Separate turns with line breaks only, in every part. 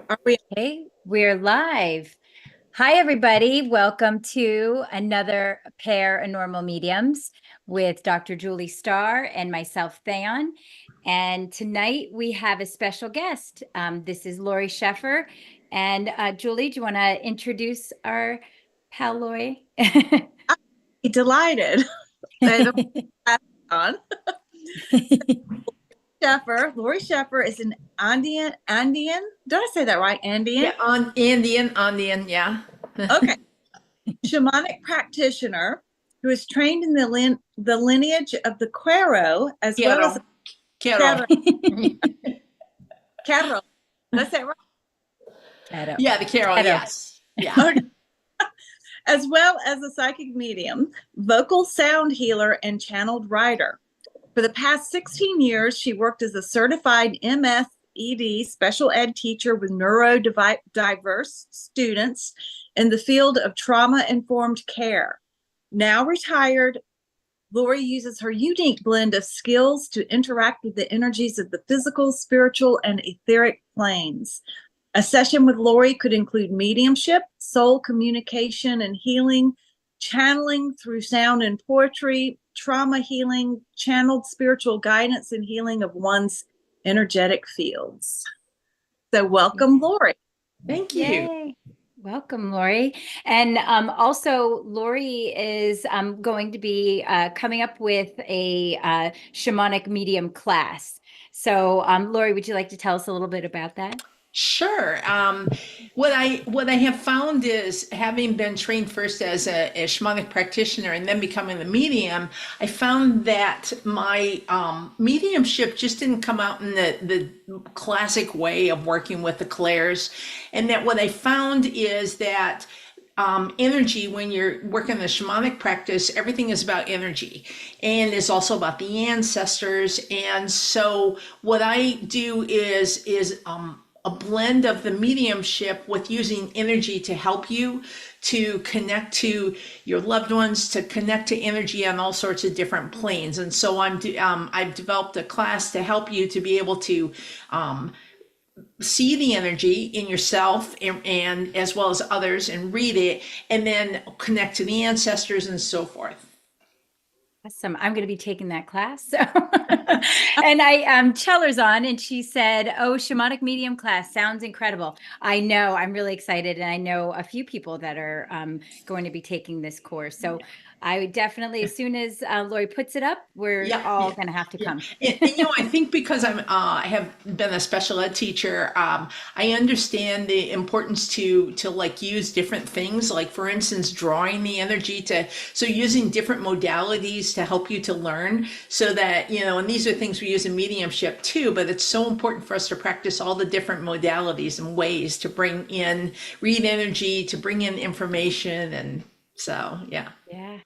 Are we?
Hey, we're live. Hi, everybody. Welcome to another Paranormal Mediums with Dr. Julie Starr and myself, Theon. And tonight we have a special guest. This is Lori Sheffer. And Julie, do you want to introduce our pal Lori?
Delighted. I don't have on. Sheffer, Lori Sheffer is an Andean. Did I say that right? Andean?
Yeah, on Andean, yeah.
Okay. Shamanic practitioner who is trained in the lineage of the Quero as well as
Quero.
Quero. Did I say it right?
Yeah, the Quero, yes. Yeah.
Okay. As well as a psychic medium, vocal sound healer, and channeled writer. For the past 16 years, she worked as a certified MFED special ed teacher with neurodiverse students in the field of trauma-informed care. Now retired, Lori uses her unique blend of skills to interact with the energies of the physical, spiritual, and etheric planes. A session with Lori could include mediumship, soul communication and healing, channeling through sound and poetry, trauma healing, channeled spiritual guidance, and healing of one's energetic fields. So welcome, Lori.
Thank you.
Yay. Welcome, Lori. And also, Lori is going to be coming up with a shamanic medium class. So, Lori, would you like to tell us a little bit about that?
Sure. What I have found is, having been trained first as a shamanic practitioner and then becoming a medium, I found that my mediumship just didn't come out in the classic way of working with the clairs. And that what I found is that energy, when you're working the shamanic practice, everything is about energy, and it's also about the ancestors. And so what I do is a blend of the mediumship with using energy to help you to connect to your loved ones, to connect to energy on all sorts of different planes. And so I've developed a class to help you to be able to see the energy in yourself and as well as others, and read it, and then connect to the ancestors and so forth.
Awesome. I'm going to be taking that class. So, and Cheller's on, and she said, "Oh, shamanic medium class sounds incredible." I know. I'm really excited, and I know a few people that are going to be taking this course. So, I would definitely, as soon as Lori puts it up, we're all going to have to come.
And, I think because I have been a special ed teacher, I understand the importance to like use different things. Like, for instance, drawing the energy so using different modalities to help you to learn, so that, and these are things we use in mediumship too, but it's so important for us to practice all the different modalities and ways to read energy, to bring in information. And so, yeah.
Yeah.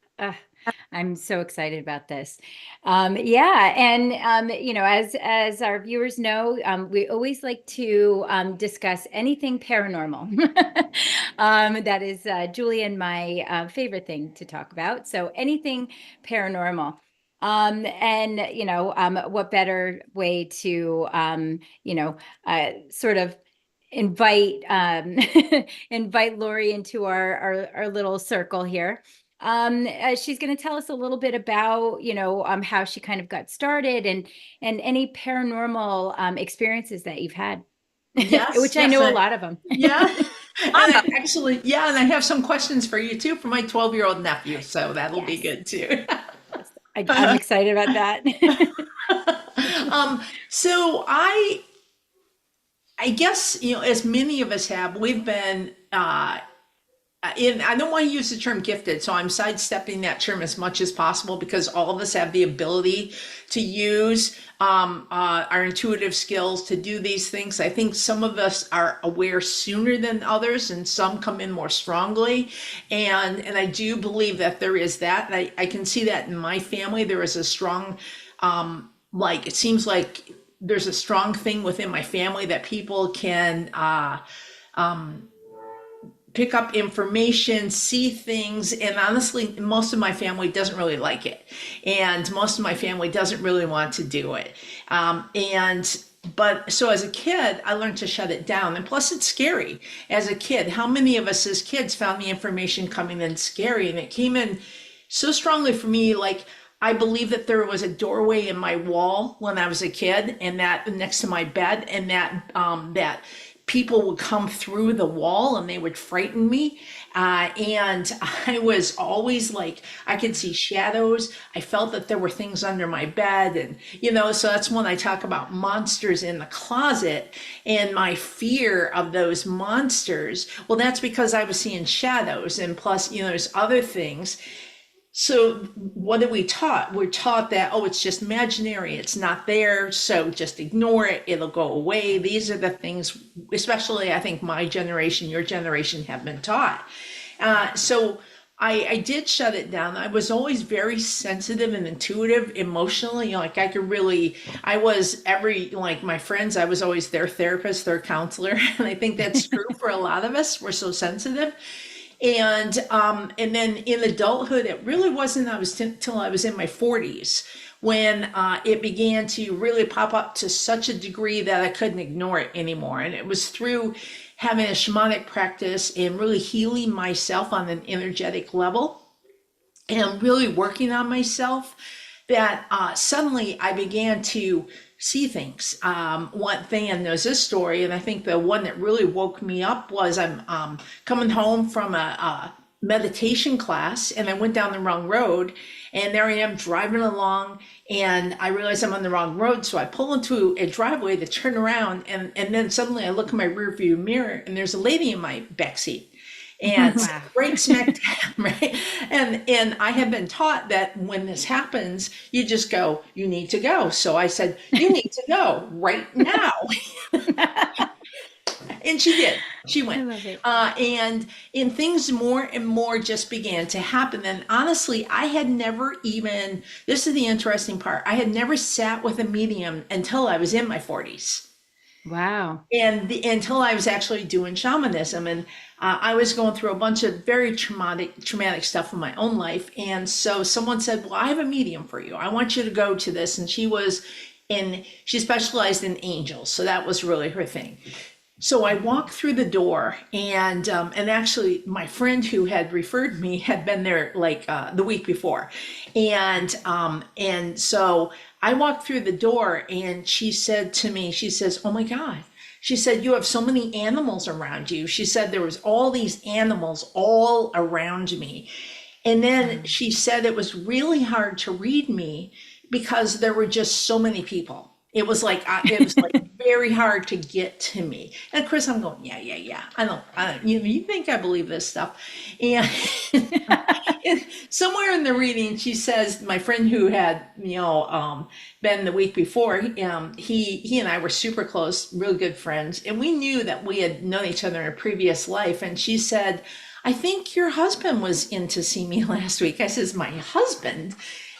I'm so excited about this. Yeah. And, as our viewers know, we always like to discuss anything paranormal. That is Julie and my favorite thing to talk about. So anything paranormal. What better way to, sort of invite invite Lori into our little circle here. She's going to tell us a little bit about, how she kind of got started, and any paranormal experiences that you've had.
Yes,
which I know a lot of them.
Yeah. And I have some questions for you too, for my 12-year-old nephew. So that'll be good too.
I'm excited about that.
So I guess, as many of us have, we've been, I don't want to use the term gifted, so I'm sidestepping that term as much as possible, because all of us have the ability to use our intuitive skills to do these things. I think some of us are aware sooner than others, and some come in more strongly. And I do believe that there is that. And I can see that in my family. There is a strong, it seems like there's a strong thing within my family that people can pick up information, see things. And honestly, most of my family doesn't really like it. And most of my family doesn't really want to do it. And But so as a kid, I learned to shut it down. And plus, it's scary as a kid. How many of us as kids found the information coming in scary? And it came in so strongly for me. Like, I believe that there was a doorway in my wall when I was a kid, and that next to my bed, and that people would come through the wall and they would frighten me. And I was always like, I could see shadows. I felt that there were things under my bed. And, so that's when I talk about monsters in the closet and my fear of those monsters. Well, that's because I was seeing shadows. And plus, there's other things. So what are we taught? We're taught that, oh, it's just imaginary. It's not there. So just ignore it. It'll go away. These are the things, especially I think my generation, your generation have been taught. So I did shut it down. I was always very sensitive and intuitive emotionally. Like I was like my friends, I was always their therapist, their counselor. And I think that's true for a lot of us. We're so sensitive. And then in adulthood, it really wasn't till I was in my 40s when it began to really pop up to such a degree that I couldn't ignore it anymore. And it was through having a shamanic practice and really healing myself on an energetic level and really working on myself that suddenly I began to see things. One thing knows this story, and I think the one that really woke me up was I'm coming home from a meditation class, and I went down the wrong road, and there I am driving along, and I realize I'm on the wrong road, so I pull into a driveway to turn around, and then suddenly I look in my rearview mirror, and there's a lady in my backseat. And right smack dab, right? And I have been taught that when this happens, you just go, you need to go. So I said, you need to go right now. And she did. She went.
I love it.
And things more and more just began to happen. And honestly, I had never even, this is the interesting part, I had never sat with a medium until I was in my 40s.
Wow.
And until I was actually doing shamanism, and I was going through a bunch of very traumatic stuff in my own life. And so someone said, well, I have a medium for you. I want you to go to this. And she specialized in angels. So that was really her thing. So I walked through the door, and actually my friend who had referred me had been there like the week before. And so I walked through the door, and she said to me, she says, oh my God. She said, you have so many animals around you. She said there was all these animals all around me. And then she said it was really hard to read me because there were just so many people. It was like very hard to get to me. And of course I'm going, yeah. I don't, you think I believe this stuff. And, and somewhere in the reading, she says, my friend who had, been the week before, he and I were super close, real good friends. And we knew that we had known each other in a previous life. And she said, I think your husband was in to see me last week. I says, my husband?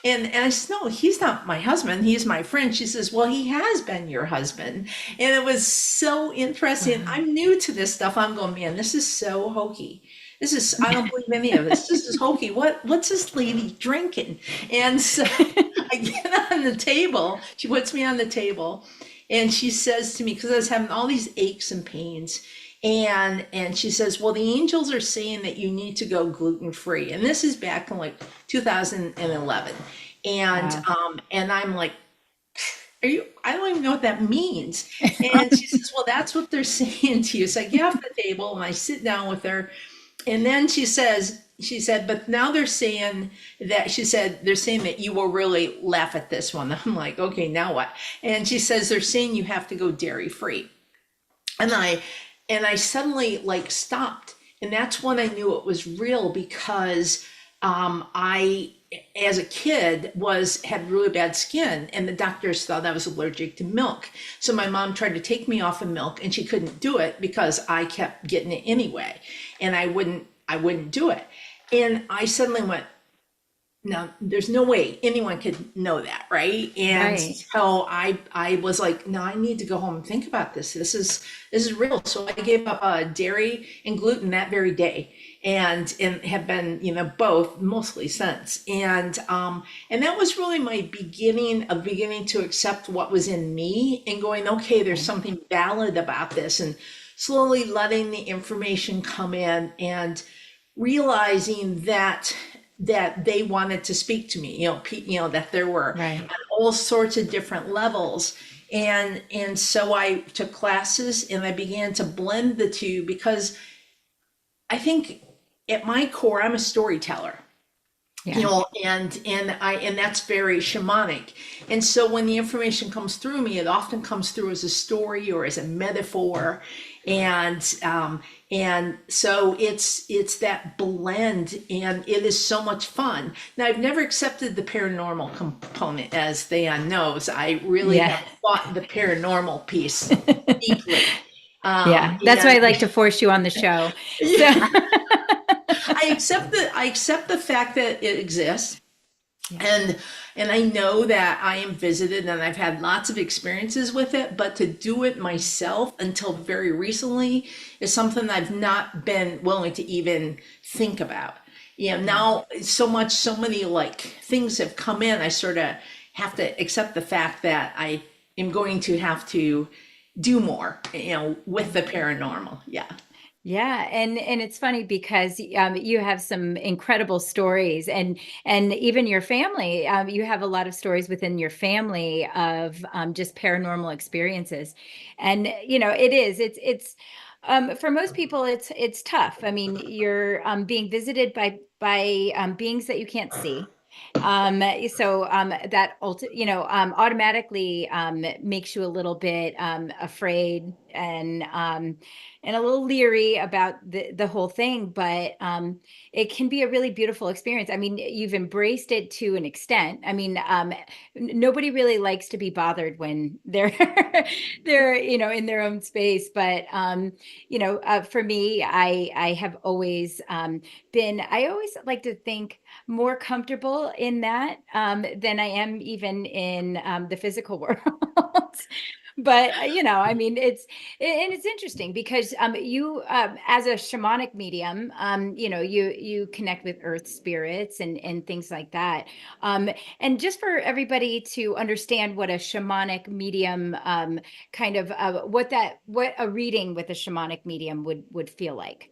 And I said, no, he's not my husband. He's my friend. She says, well, he has been your husband. And it was so interesting. Wow. I'm new to this stuff. I'm going, man, this is so hokey. I don't believe any of this. This is hokey. What's this lady drinking? And so I get on the table. She puts me on the table, and she says to me, because I was having all these aches and pains, and she says, well, the angels are saying that you need to go gluten-free. And this is back in like 2011. And wow. And I'm like, I don't even know what that means. And she says, well, that's what they're saying to you. So I get off the table and I sit down with her. And then she said, but now they're saying that you will really laugh at this one. I'm like, okay, now what? And she says, they're saying you have to go dairy free. And I suddenly like stopped. And that's when I knew it was real, because I, as a kid, had really bad skin, and the doctors thought I was allergic to milk. So my mom tried to take me off of milk, and she couldn't do it because I kept getting it anyway, and I wouldn't do it. And I suddenly went, no, there's no way anyone could know that, right? And so I was like, no, I need to go home and think about this. This is real. So I gave up dairy and gluten that very day. and have been, both mostly since. And that was really my beginning to accept what was in me and going, okay, there's something valid about this, and slowly letting the information come in and realizing that they wanted to speak to me, that there were
Right.
all sorts of different levels. And so I took classes and I began to blend the two, because I think at my core, I'm a storyteller.
Yeah.
And that's very shamanic. And so when the information comes through me, it often comes through as a story or as a metaphor. And so it's that blend, and it is so much fun. Now, I've never accepted the paranormal component, as Theon knows. I really
Yeah.
have fought the paranormal piece deeply.
Yeah. That's why I like to force you on the show.
Yeah. I accept the fact that it exists. And I know that I am visited and I've had lots of experiences with it, but to do it myself until very recently is something I've not been willing to even think about. Now so many like things have come in, I sort of have to accept the fact that I am going to have to do more, with the paranormal. Yeah.
Yeah, and it's funny because you have some incredible stories, and even your family. You have a lot of stories within your family of just paranormal experiences, and it's for most people it's tough. I mean, you're being visited by beings that you can't see. That automatically makes you a little bit afraid and a little leery about the whole thing, but it can be a really beautiful experience. I mean, you've embraced it to an extent. I mean, nobody really likes to be bothered when they're they're in their own space, but for me, I have always I always like to think more comfortable in that than I am even in the physical world. But I mean, it's interesting because you as a shamanic medium, you connect with earth spirits and things like that. And just for everybody to understand what a shamanic medium kind of what a reading with a shamanic medium would feel like.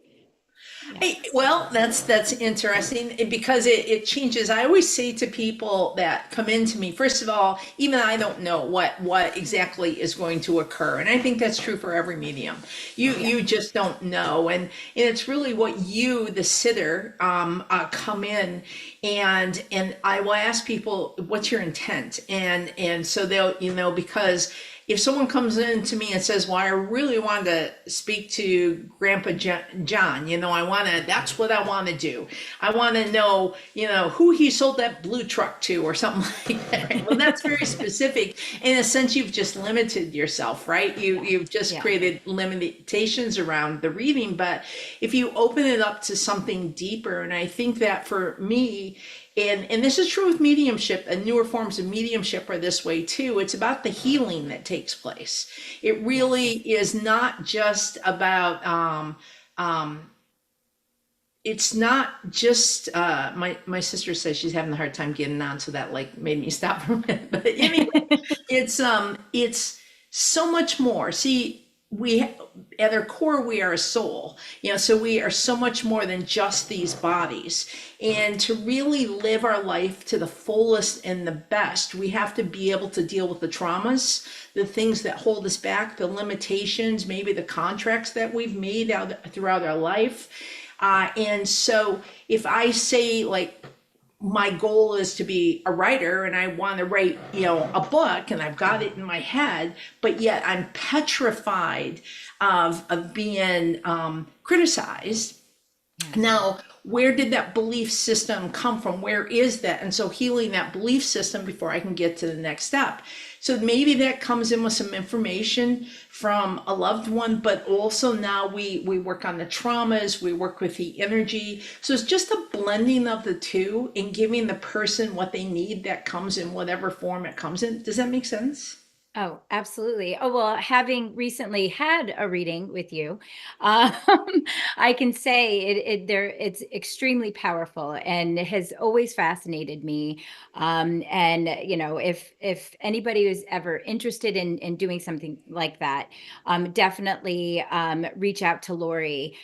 Yeah.
Well, that's interesting, because it changes. I always say to people that come into me, first of all, even I don't know what exactly is going to occur, and I think that's true for every medium. You just don't know, and it's really what you, the sitter, come in, and I will ask people, what's your intent, and so they'll because if someone comes in to me and says, well, I really want to speak to Grandpa John, that's what I want to do. I want to know, who he sold that blue truck to or something like that. Right? Well, that's very specific. In a sense, you've just limited yourself, right? You've just created limitations around the reading. But if you open it up to something deeper, and I think that for me, and this is true with mediumship, and newer forms of mediumship are this way too. It's about the healing that takes place. It really is not just about it's not just my sister says she's having a hard time getting on, so that like made me stop for a minute. But anyway, it's so much more. See, we at our core, we are a soul, so we are so much more than just these bodies. And to really live our life to the fullest and the best, we have to be able to deal with the traumas, the things that hold us back, the limitations, maybe the contracts that we've made throughout our life. And so if I say, like, my goal is to be a writer and I want to write, a book, and I've got it in my head, but yet I'm petrified of being criticized. Now, where did that belief system come from? Where is that? And so healing that belief system before I can get to the next step. So maybe that comes in with some information from a loved one, but also now we work on the traumas, we work with the energy. So it's just a blending of the two and giving the person what they need that comes in whatever form it comes in. Does that make sense?
Oh, absolutely. Oh, well, having recently had a reading with you, um, I can say it's extremely powerful and it has always fascinated me. And if anybody is ever interested in doing something like that, definitely reach out to Lori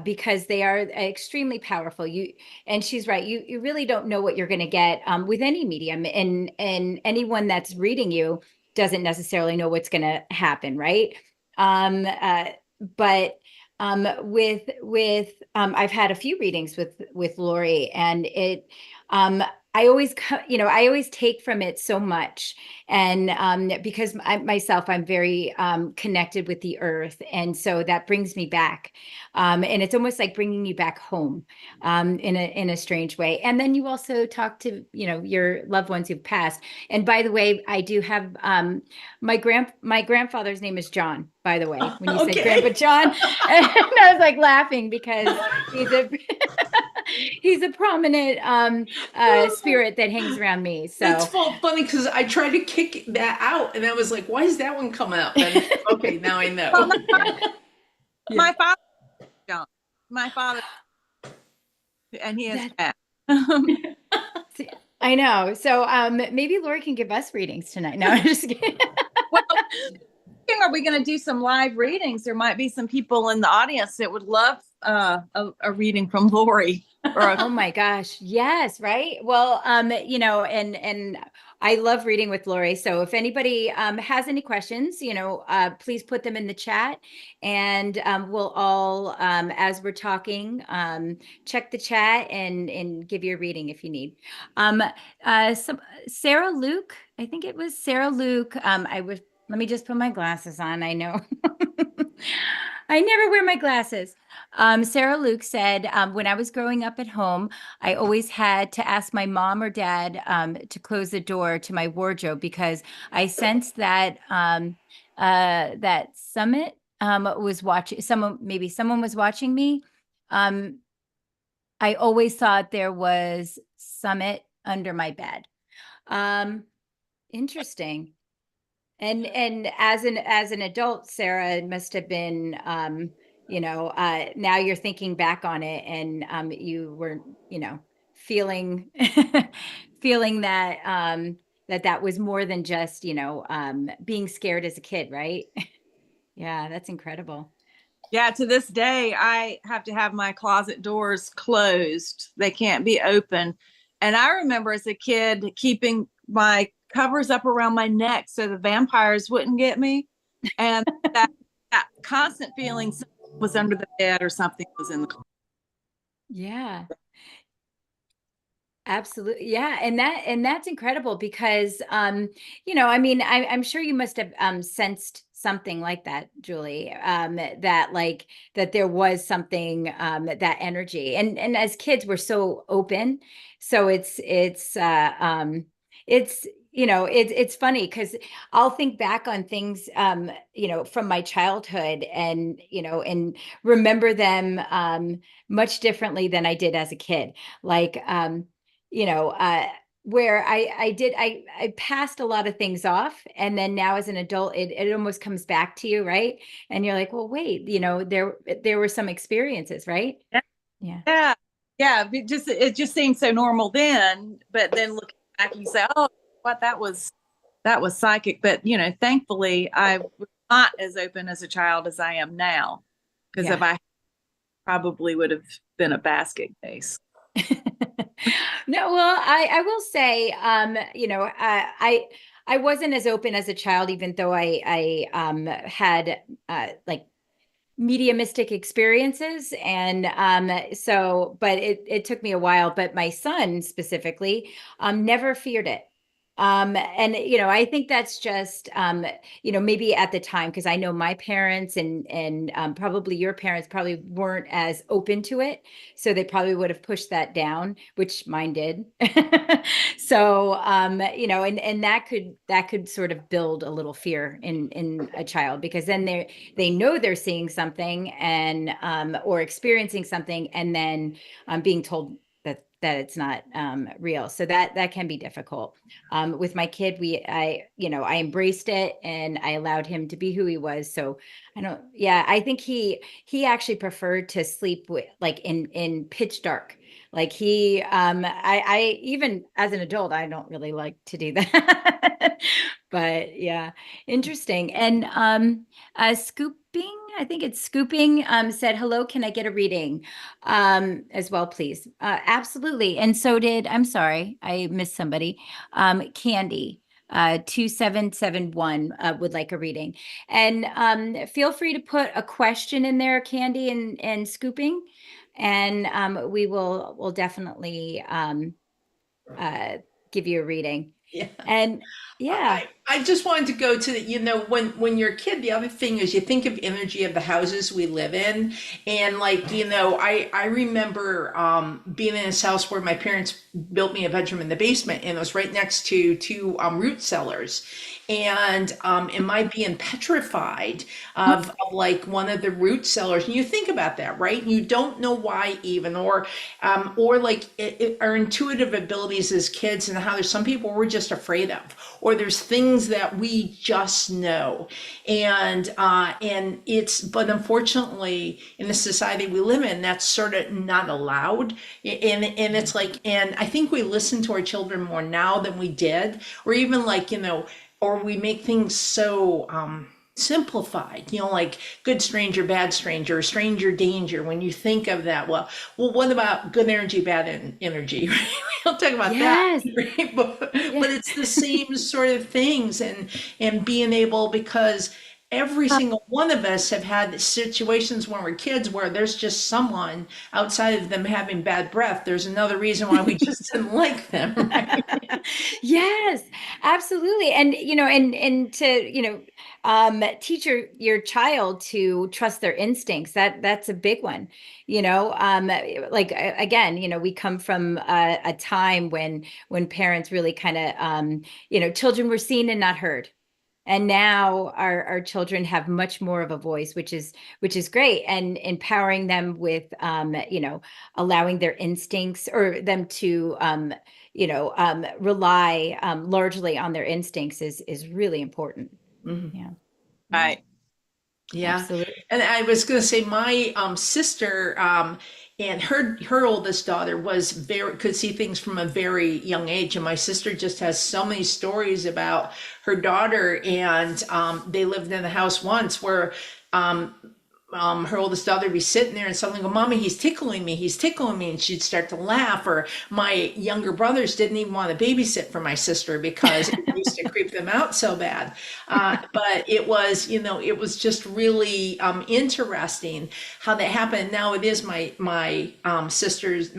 because they are extremely powerful. And she's right. You really don't know what you're going to get with any medium, and anyone that's reading you doesn't necessarily know what's going to happen, right? Um, uh, but I've had a few readings with Lori, and I always, I always take from it so much, and because myself, I'm very connected with the earth, and so that brings me back, and it's almost like bringing you back home, in a strange way. And then you also talk to your loved ones who've passed. And by the way, I do have my grandfather's name is John, by the way, when you said Grandpa
Okay.
John. And I was like laughing because he's a he's a prominent spirit that hangs around me.
That's
So
funny because I tried to kick that out, and I was like, "Why is that one coming up?" And okay, now I
Well,
know.
my father, John, my father, and he is
that
back.
I know. So maybe Lori can give us readings tonight. No, I'm just kidding.
Well, are we going to do some live readings? There might be some people in the audience that would love a reading from Lori.
Oh my gosh. Yes, right. Well, and I love reading with Lori. So if anybody has any questions, please put them in the chat, and we'll all as we're talking, check the chat and give you a reading if you need. Some Sarah Luke, I think it was Sarah Luke. Let me just put my glasses on. I know. I never wear my glasses. Sarah Luke said, when I was growing up at home, I always had to ask my mom or dad to close the door to my wardrobe because I sensed that that Summit was watching someone was watching me. Um, I always thought there was Summit under my bed. Um, Interesting. And as an adult, Sarah, it must have been now you're thinking back on it, and you were, feeling feeling that that was more than just, being scared as a kid, right? Yeah, that's incredible.
Yeah, to this day, I have to have my closet doors closed. They can't be open. And I remember as a kid keeping my covers up around my neck so the vampires wouldn't get me. And that constant feeling something was under the bed or something was in the closet.
Yeah. Absolutely. Yeah. And that's incredible because I mean, I'm sure you must have sensed something like that, Julie, that there was something that energy. And as kids, we're so open. So it's funny because I'll think back on things from my childhood, and remember them much differently than I did as a kid. Like you know, uh, where I passed a lot of things off, and then now as an adult, it almost comes back to you, right? And you're like, well, wait, there were some experiences, right? Yeah.
Yeah. Yeah. It just seemed so normal then. But then looking back, you say, oh, what that was psychic. But thankfully I was not as open as a child as I am now. Because if
Yeah.
I probably would have been a basket case.
No, well, I will say, I wasn't as open as a child, even though I had like mediumistic experiences, and but it took me a while. But my son specifically never feared it. And I think that's just maybe at the time, because I know my parents and probably your parents probably weren't as open to it, so they probably would have pushed that down, which mine did. So and that could sort of build a little fear in a child, because then they know they're seeing something and or experiencing something, and then being told that it's not real. So that can be difficult. With my kid, I embraced it and I allowed him to be who he was. So I think he actually preferred to sleep with like in pitch dark. Like I even as an adult, I don't really like to do that. But yeah, interesting. And Scooping, I think it's Scooping, said, hello, can I get a reading as well, please? Absolutely. And so did, I'm sorry, I missed somebody. Candy, 2771 would like a reading. And feel free to put a question in there, Candy and Scooping, and we'll definitely give you a reading.
Yeah.
And yeah.
I just wanted to go to the, when you're a kid, the other thing is you think of energy of the houses we live in. And like, I remember being in this house where my parents built me a bedroom in the basement and it was right next to two root cellars. And am I being petrified of like one of the root cellars? And you think about that, right? You don't know why even, or like our intuitive abilities as kids and how there's some people we're just afraid of, or there's things that we just know. And but unfortunately in the society we live in, that's sort of not allowed. And it's like, and I think we listen to our children more now than we did, or even like, or we make things so simplified, like good stranger, bad stranger, stranger danger. When you think of that, well, what about good energy, bad energy? Right? We don't talk about that, right? But it's the same sort of things, and being able, because every single one of us have had situations when we're kids where there's just someone outside of them having bad breath. There's another reason why we just didn't like them, right?
Yes, absolutely. And, and to, teach your child to trust their instincts. That's a big one, like, again, we come from a time when parents really kind of, children were seen and not heard. And now our children have much more of a voice, which is great, and empowering them with, allowing their instincts or them to, rely largely on their instincts is really important.
Mm-hmm.
Yeah.
Right.
Yeah.
Absolutely.
And I was going to say my sister and her oldest daughter could see things from a very young age, and my sister just has so many stories about her daughter. And they lived in a house once where her oldest daughter would be sitting there and suddenly go, "Mommy, he's tickling me, he's tickling me." And she'd start to laugh. Or my younger brothers didn't even want to babysit for my sister because it used to creep them out so bad. But it was, it was just really interesting how that happened. Now it is my sister's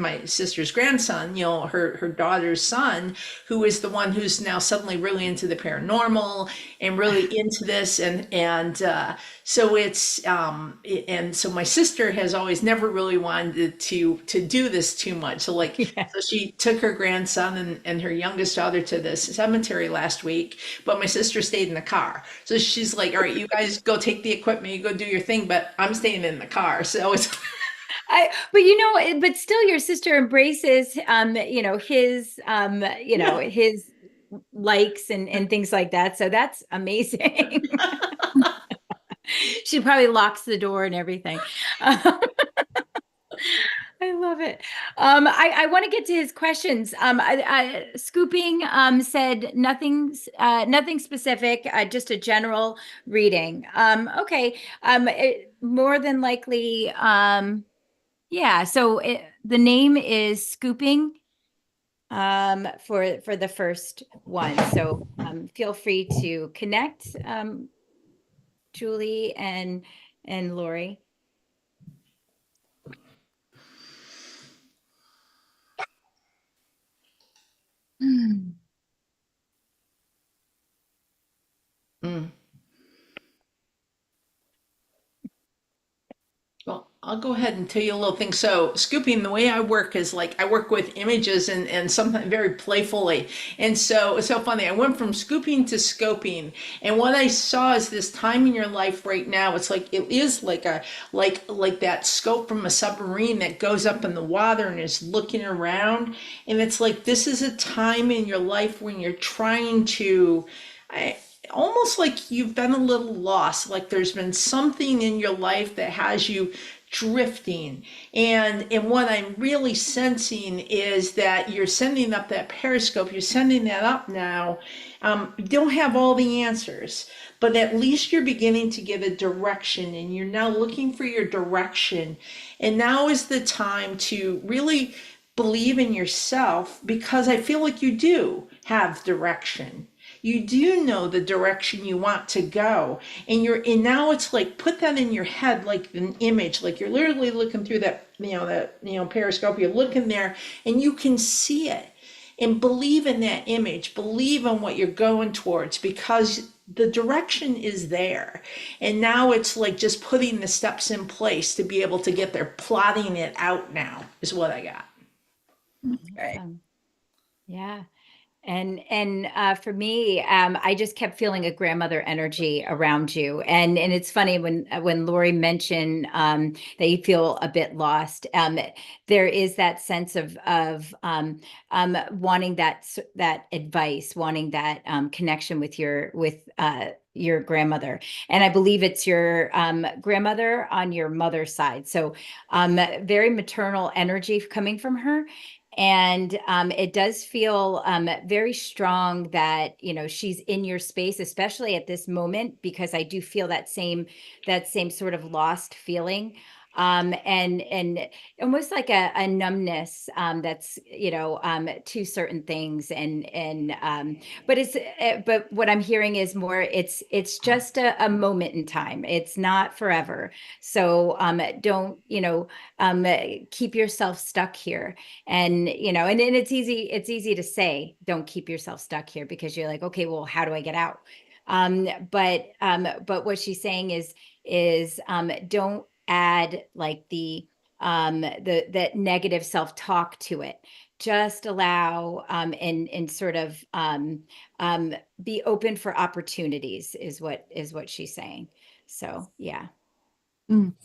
grandson, her daughter's son, who is the one who's now suddenly really into the paranormal and really into this. And so it's, and so my sister has always never really wanted to do this too much. So like, so she took her grandson and her youngest daughter to the cemetery last week, but my sister stayed in the car. So she's like, "All right, you guys go take the equipment, you go do your thing, but I'm staying in the car." So it's
but still your sister embraces, his, his likes and things like that. So that's amazing. She probably locks the door and everything. I love it. I want to get to his questions. Scooping said nothing specific, just a general reading. Okay. More than likely, yeah. So the name is Scooping for the first one. So feel free to connect, Julie and Lori.
Mm. Well, I'll go ahead and tell you a little thing. So scooping, the way I work is like I work with images and sometimes very playfully. And so it's so funny. I went from scooping to scoping. And what I saw is this time in your life right now, it's like it is like a like that scope from a submarine that goes up in the water and is looking around. And it's like this is a time in your life when you're trying to almost like you've been a little lost, like there's been something in your life that has you drifting. And what I'm really sensing is that you're sending up that periscope, you're sending that up now. You don't have all the answers, but at least you're beginning to get a direction and you're now looking for your direction. And now is the time to really believe in yourself, because I feel like you do have direction. You do know the direction you want to go, and now it's like put that in your head like an image, like you're literally looking through that periscope, you're looking there and you can see it, and believe in that image, believe in what you're going towards, because the direction is there. And now it's like just putting the steps in place to be able to get there, plotting it out now is what I got.
Right.
Yeah. And for me, I just kept feeling a grandmother energy around you. And it's funny when Lori mentioned that you feel a bit lost. There is that sense of wanting that advice, wanting that connection with your grandmother. And I believe it's your grandmother on your mother's side. So very maternal energy coming from her. And it does feel very strong that, she's in your space, especially at this moment, because I do feel that same sort of lost feeling. And almost like a numbness that's, to certain things. But what I'm hearing is more, it's just a moment in time. It's not forever. So don't, keep yourself stuck here. And, and it's easy to say, don't keep yourself stuck here, because you're like, okay, well, how do I get out? But what she's saying is don't add like that negative self-talk to it. Just allow and sort of be open for opportunities is what she's saying. So yeah.
When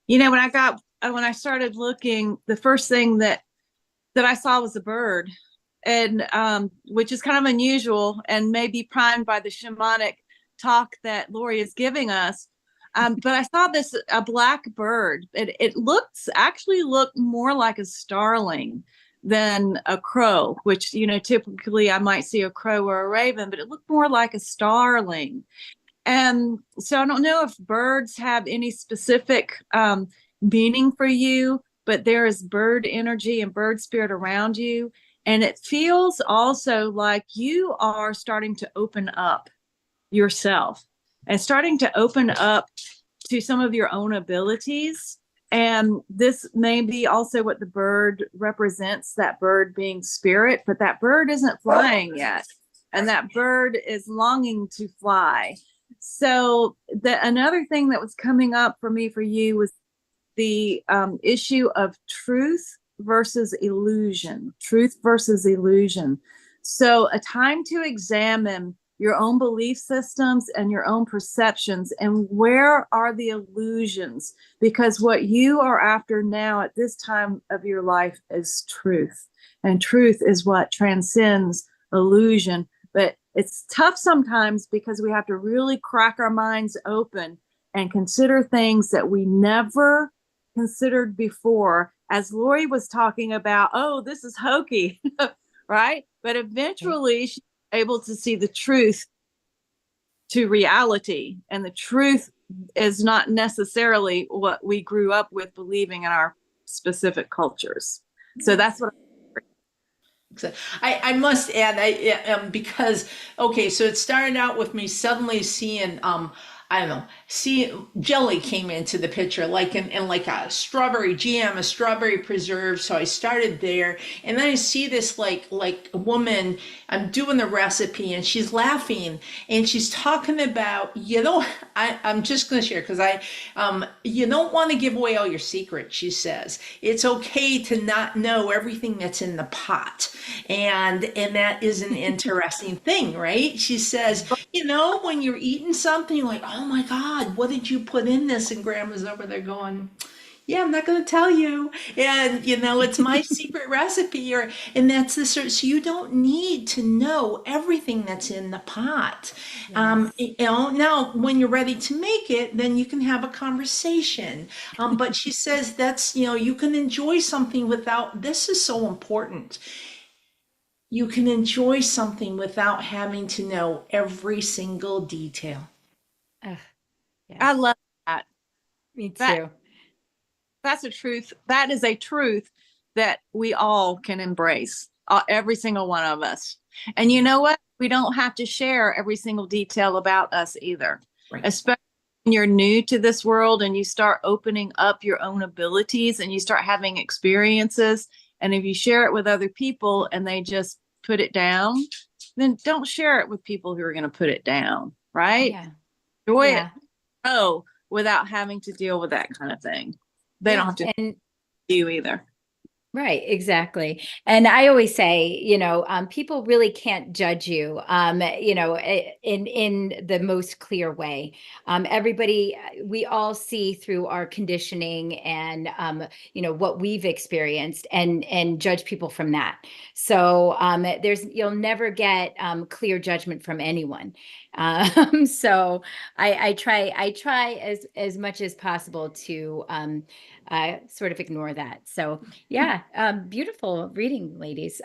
I started looking, the first thing that I saw was a bird, and which is kind of unusual and maybe primed by the shamanic talk that Lori is giving us. But I saw a black bird. It actually looked more like a starling than a crow, which, typically I might see a crow or a raven, but it looked more like a starling. And so I don't know if birds have any specific meaning for you, but there is bird energy and bird spirit around you. And it feels also like you are starting to open up yourself and starting to open up to some of your own abilities. And this may be also what the bird represents, that bird being spirit, but that bird isn't flying yet. And that bird is longing to fly. So another thing that was coming up for you was the issue of truth versus illusion. So a time to examine your own belief systems and your own perceptions, and where are the illusions? Because what you are after now at this time of your life is truth, and truth is what transcends illusion. But it's tough sometimes because we have to really crack our minds open and consider things that we never considered before. As Lori was talking about, oh, this is hokey, right? But eventually she's able to see the truth to reality, and the truth is not necessarily what we grew up with believing in our specific cultures. So that's what
I must add, because, okay, so it started out with me suddenly seeing I don't know, see jelly came into the picture, like in like a strawberry jam, a strawberry preserve. So I started there, and then I see this like a woman. I'm doing the recipe, and she's laughing, and she's talking about, I'm just going to share because you don't want to give away all your secrets. She says it's okay to not know everything that's in the pot, and that is an interesting thing, right? She says, when you're eating something, you're like, oh my God, what did you put in this? And grandma's over there going, yeah, I'm not going to tell you. And, it's my secret recipe. And that's the sort. So you don't need to know everything that's in the pot. Now, when you're ready to make it, then you can have a conversation. But she says that's, you can enjoy something without, this is so important. You can enjoy something without having to know every single detail.
Ugh,
I
yes,
love that.
me
That
too.
that's a truth. That is a truth that we all can embrace. Every single one of us. And you know what? We don't have to share every single detail about us either.
Right.
Especially when you're new to this world and you start opening up your own abilities and you start having experiences. And if you share it with other people and they just put it down, then don't share it with people who are going to put it down, right?
Yeah.
Enjoy
Yeah.
it without having to deal with that kind of thing. They don't have to
And
do you either.
right, exactly. And I always say, people really can't judge you, in the most clear way. Everybody, we all see through our conditioning and, what we've experienced and judge people from that. So you'll never get clear judgment from anyone. So I try as much as possible to sort of ignore that. So yeah, beautiful reading, ladies.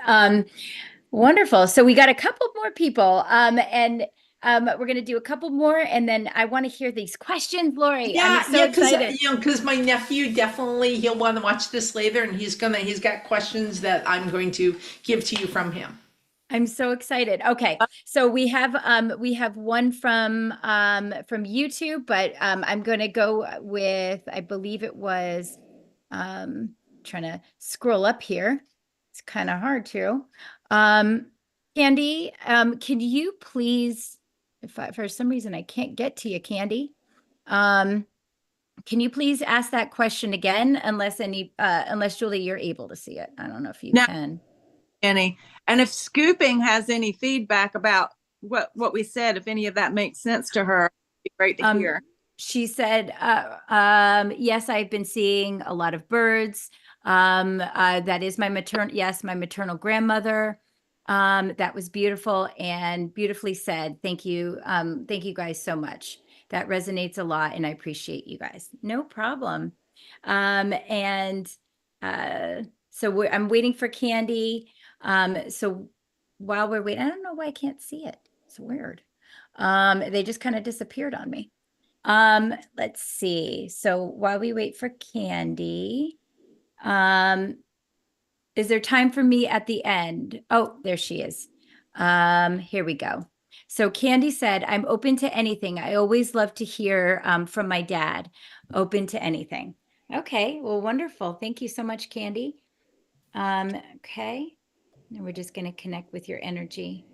Wonderful. So we got a couple more people, and we're going to do a couple more, and then I want to hear these questions, Lori. I'm so excited.
Because my nephew definitely he'll want to watch this later, and he's got questions that I'm going to give to you from him.
I'm so excited. Okay, so we have one from YouTube, but I'm going to go with, I believe it was trying to scroll up here. It's kind of hard to. Candy, can you please, for some reason I can't get to you, Candy. Can you please ask that question again, unless Julie, you're able to see it. I don't know if you can.
Any, and if Scooping has any feedback about what we said, if any of that makes sense to her, it'd be great to hear.
She said, yes, I've been seeing a lot of birds. That is my maternal grandmother. That was beautiful and beautifully said. Thank you. Thank you guys so much. That resonates a lot and I appreciate you guys. No problem. So I'm waiting for Candy. So while we're waiting, I don't know why I can't see it. It's weird. They just kind of disappeared on me. Let's see. So while we wait for Candy, is there time for me at the end? Oh, there she is. Here we go. So Candy said, I'm open to anything. I always love to hear from my dad. Open to anything. Okay, well, wonderful. Thank you so much, Candy. Okay, and we're just going to connect with your energy.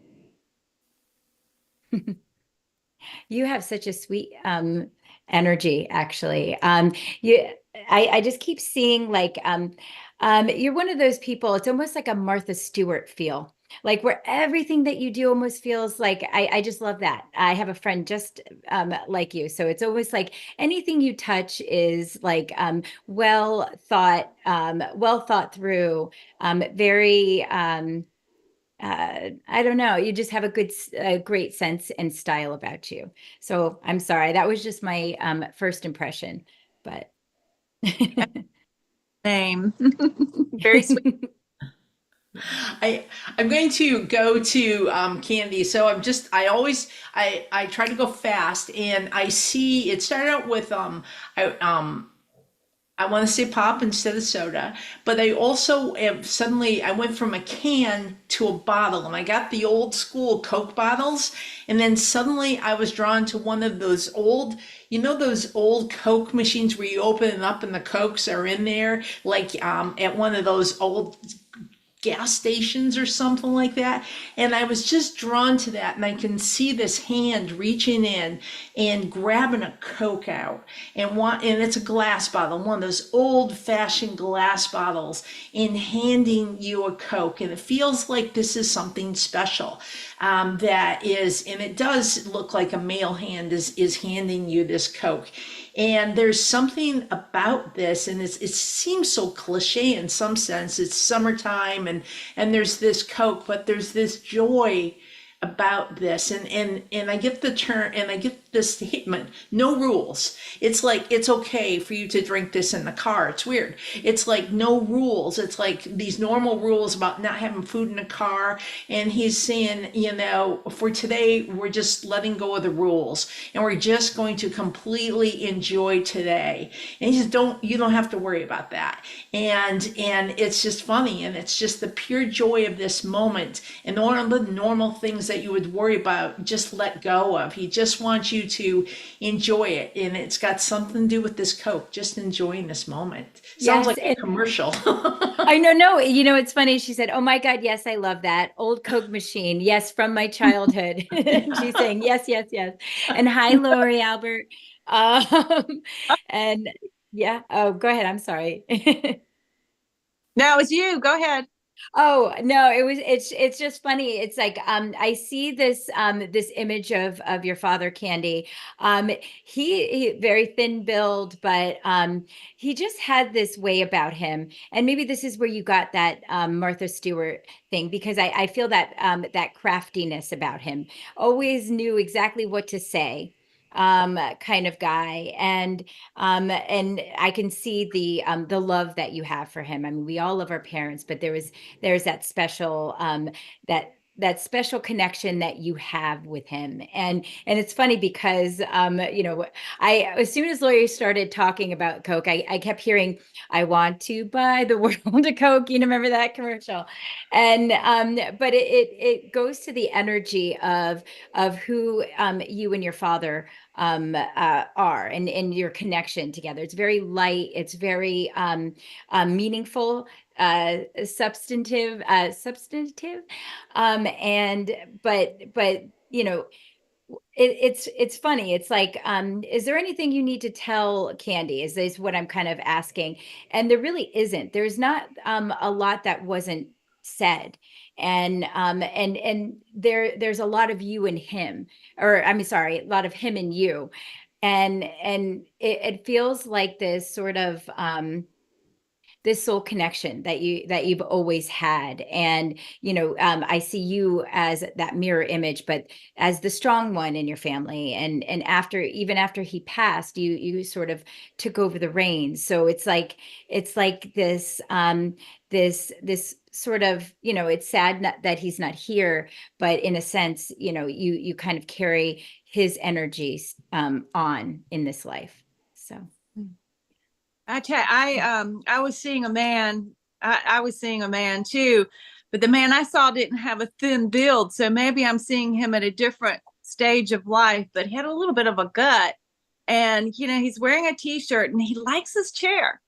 You have such a sweet energy, actually. I just keep seeing like you're one of those people. It's almost like a Martha Stewart feel, like where everything that you do almost feels like I just love that. I have a friend just like you, so it's always like anything you touch is like well thought through, very. I don't know. You just have a great sense and style about you. So I'm sorry. That was just my first impression, but.
Name. Very sweet.
I'm going to go to Candy. So I try to go fast, and I see it started out with I want to say pop instead of soda, but I also suddenly I went from a can to a bottle, and I got the old school Coke bottles, and then suddenly I was drawn to one of those old, those old Coke machines where you open it up and the Cokes are in there, like at one of those old gas stations or something like that. And I was just drawn to that. And I can see this hand reaching in and grabbing a Coke out and it's a glass bottle, one of those old fashioned glass bottles, and handing you a Coke. And it feels like this is something special. That is, and it does look like a male hand is handing you this Coke. And there's something about this, and it seems so cliche in some sense. It's summertime, and there's this Coke, but there's this joy about this, and I get the turn, and I get this statement: no rules. It's like it's okay for you to drink this in the car. It's weird. It's like no rules. It's like these normal rules about not having food in the car. And he's saying, for today, we're just letting go of the rules, and we're just going to completely enjoy today. And he says, you don't have to worry about that. And it's just funny, and it's just the pure joy of this moment, and all of the normal things that you would worry about, just let go of. He just wants you to enjoy it, and it's got something to do with this Coke, just enjoying this moment. Sounds
Yes,
like a commercial.
I know, no, it's funny. She said, "Oh my God, yes, I love that old Coke machine. Yes, from my childhood." She's saying, yes, yes, yes. And hi, Lori Albert. Um, and yeah, oh, go ahead. I'm sorry.
No, it's you. Go ahead.
Oh, no, it's just funny. It's like I see this image of your father, Candy. He very thin build, but he just had this way about him. And maybe this is where you got that Martha Stewart thing, because I feel that that craftiness about him. Always knew exactly what to say, kind of guy. And I can see the love that you have for him. I mean, we all love our parents, but there's that special that special connection that you have with him. And it's funny because I as soon as Lori started talking about Coke, I kept hearing, "I want to buy the world a Coke." Remember that commercial? And but it goes to the energy of who you and your father are, and your connection together. It's very light, it's very meaningful, substantive, and but it's funny. It's like, is there anything you need to tell Candy, is what I'm kind of asking. And there really isn't. There's not a lot that wasn't said. And there's a lot of you and him, or I mean, sorry, a lot of him and you. And it feels like this sort of this soul connection that you've always had. And I see you as that mirror image, but as the strong one in your family. And even after he passed, you sort of took over the reins. So it's like this this sort of, it's sad that he's not here, but in a sense, you kind of carry his energies on in this life. So
I tell you, I was seeing a man. I was seeing a man too, but the man I saw didn't have a thin build, so maybe I'm seeing him at a different stage of life. But he had a little bit of a gut, and he's wearing a t-shirt, and he likes his chair.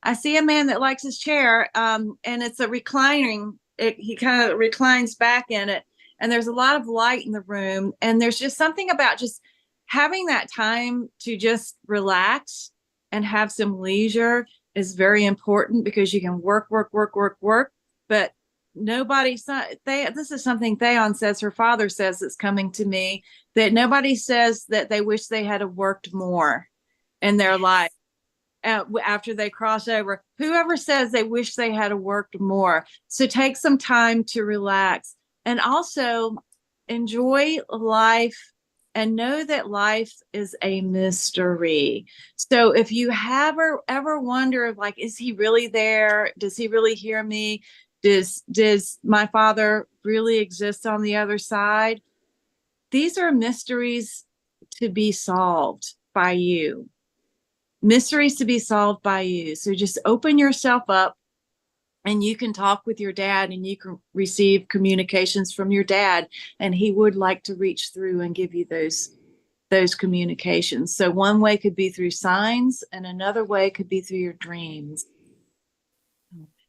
I see a man that likes his chair, and it's a reclining. He kind of reclines back in it, and there's a lot of light in the room, and there's just something about just having that time to just relax and have some leisure is very important, because you can work, but this is something Theon says, her father says, that's coming to me, that nobody says that they wish they had worked more in their life after they cross over. Whoever says they wish they had worked more. So take some time to relax, and also enjoy life, and know that life is a mystery. So if you ever wonder, like, is he really there? Does he really hear me? Does my father really exist on the other side? These are mysteries to be solved by you. mysteries to be solved by you. So just open yourself up, and you can talk with your dad, and you can receive communications from your dad, and he would like to reach through and give you those communications. So one way could be through signs, and another way could be through your dreams.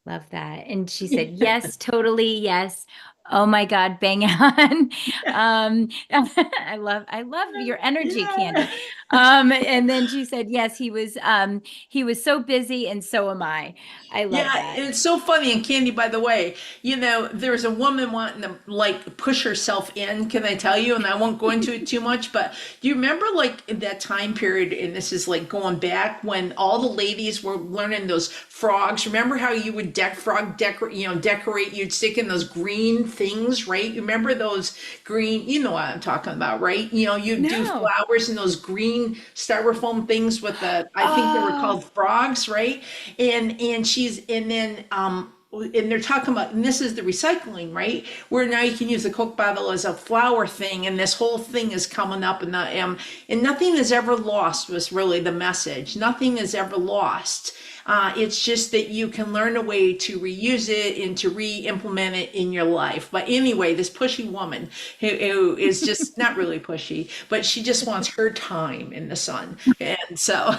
Love that. And she said, yes, totally. Yes. Oh my God, bang on. I love your energy, Candy. And then she said, yes, he was so busy, and so am I. I love
Yeah,
that.
and it's so funny. And Candy, by the way, there's a woman wanting to like push herself in, can I tell you? And I won't go into it too much, but do you remember like in that time period, and this is like going back when all the ladies were learning those frogs. Remember how you would decorate, you'd stick in those green things, right? You remember those green, you know what I'm talking about, right? You'd do
No.
flowers in those green styrofoam things with I think they were
Oh,
called frogs, right? And they're talking about, and this is the recycling, right? Where now you can use the Coke bottle as a flower thing, and this whole thing is coming up, and nothing is ever lost was really the message. Nothing is ever lost. It's just that you can learn a way to reuse it and to re-implement it in your life. But anyway, this pushy woman who is just not really pushy, but she just wants her time in the sun, and so.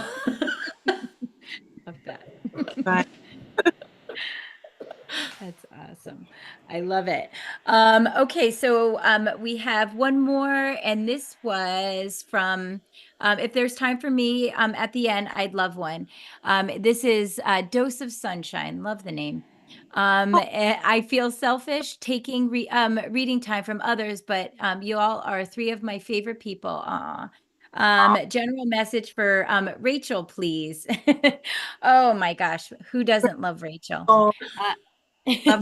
love that.
But
That's awesome. I love it. Okay, so we have one more, and this was from, if there's time for me at the end, I'd love one. This is Dose of Sunshine. Love the name. I feel selfish taking reading time from others, but you all are three of my favorite people. Aw. General message for Rachel, please. Oh my gosh, who doesn't love Rachel?
oh,
Uh,
I'm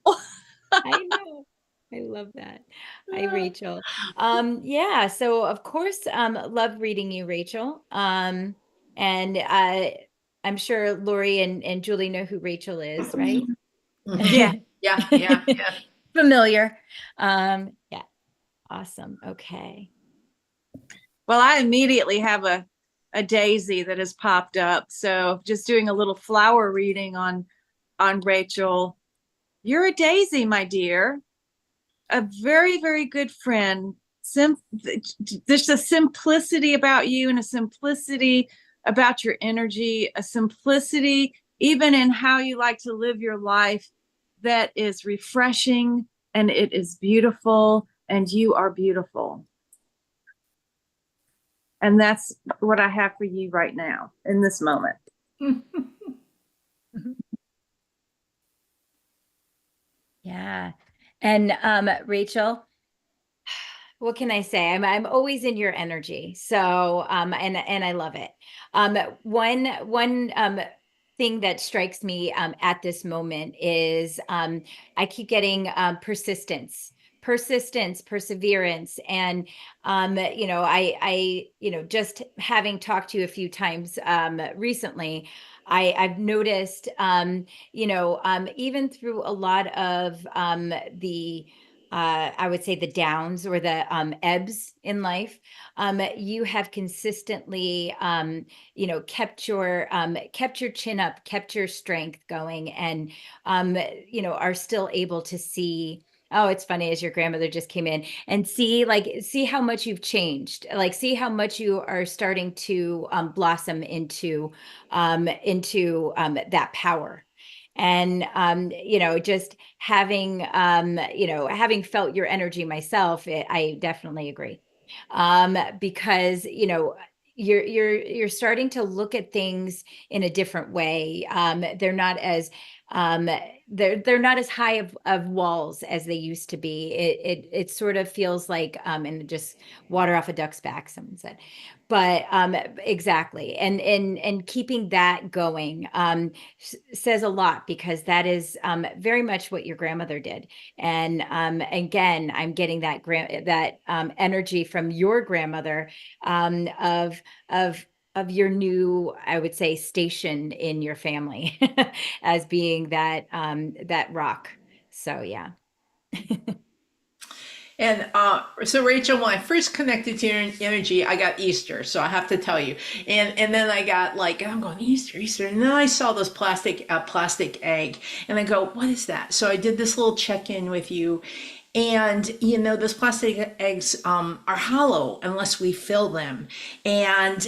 I know. I love that. Hi, Rachel. Yeah, so of course, love reading you, Rachel. And I'm sure Lori and Julie know who Rachel is, right?
yeah.
Yeah, yeah, yeah.
Familiar. Yeah, awesome. Okay.
Well, I immediately have a daisy that has popped up. So just doing a little flower reading on Rachel. You're a daisy, my dear. A very, very good friend. There's a simplicity about you, and a simplicity about your energy, a simplicity even in how you like to live your life that is refreshing, and it is beautiful, and you are beautiful. And that's what I have for you right now in this moment.
Yeah. And Rachel, what can I say? I'm always in your energy. So and I love it. One thing that strikes me at this moment is I keep getting persistence, perseverance, and just having talked to you a few times recently, I've noticed even through a lot of the I would say the downs or the ebbs in life, you have consistently, kept your chin up, kept your strength going, and are still able to see. Oh, it's funny as your grandmother just came in and see how much you've changed, like see how much you are starting to blossom into that power. And just having felt your energy myself, I definitely agree. Because you're starting to look at things in a different way. They're not as um they're not as high of walls as they used to be. It sort of feels like and just water off a duck's back, someone said. But exactly. And keeping that going says a lot, because that is very much what your grandmother did. And again, I'm getting that energy from your grandmother, of of your new, I would say, station in your family as being that rock. So yeah.
And so Rachel, when I first connected to your energy, I got Easter. So I have to tell you. And then I got like, I'm going Easter, Easter. And then I saw this plastic egg and I go, what is that? So I did this little check-in with you. And you know, those plastic eggs are hollow unless we fill them. And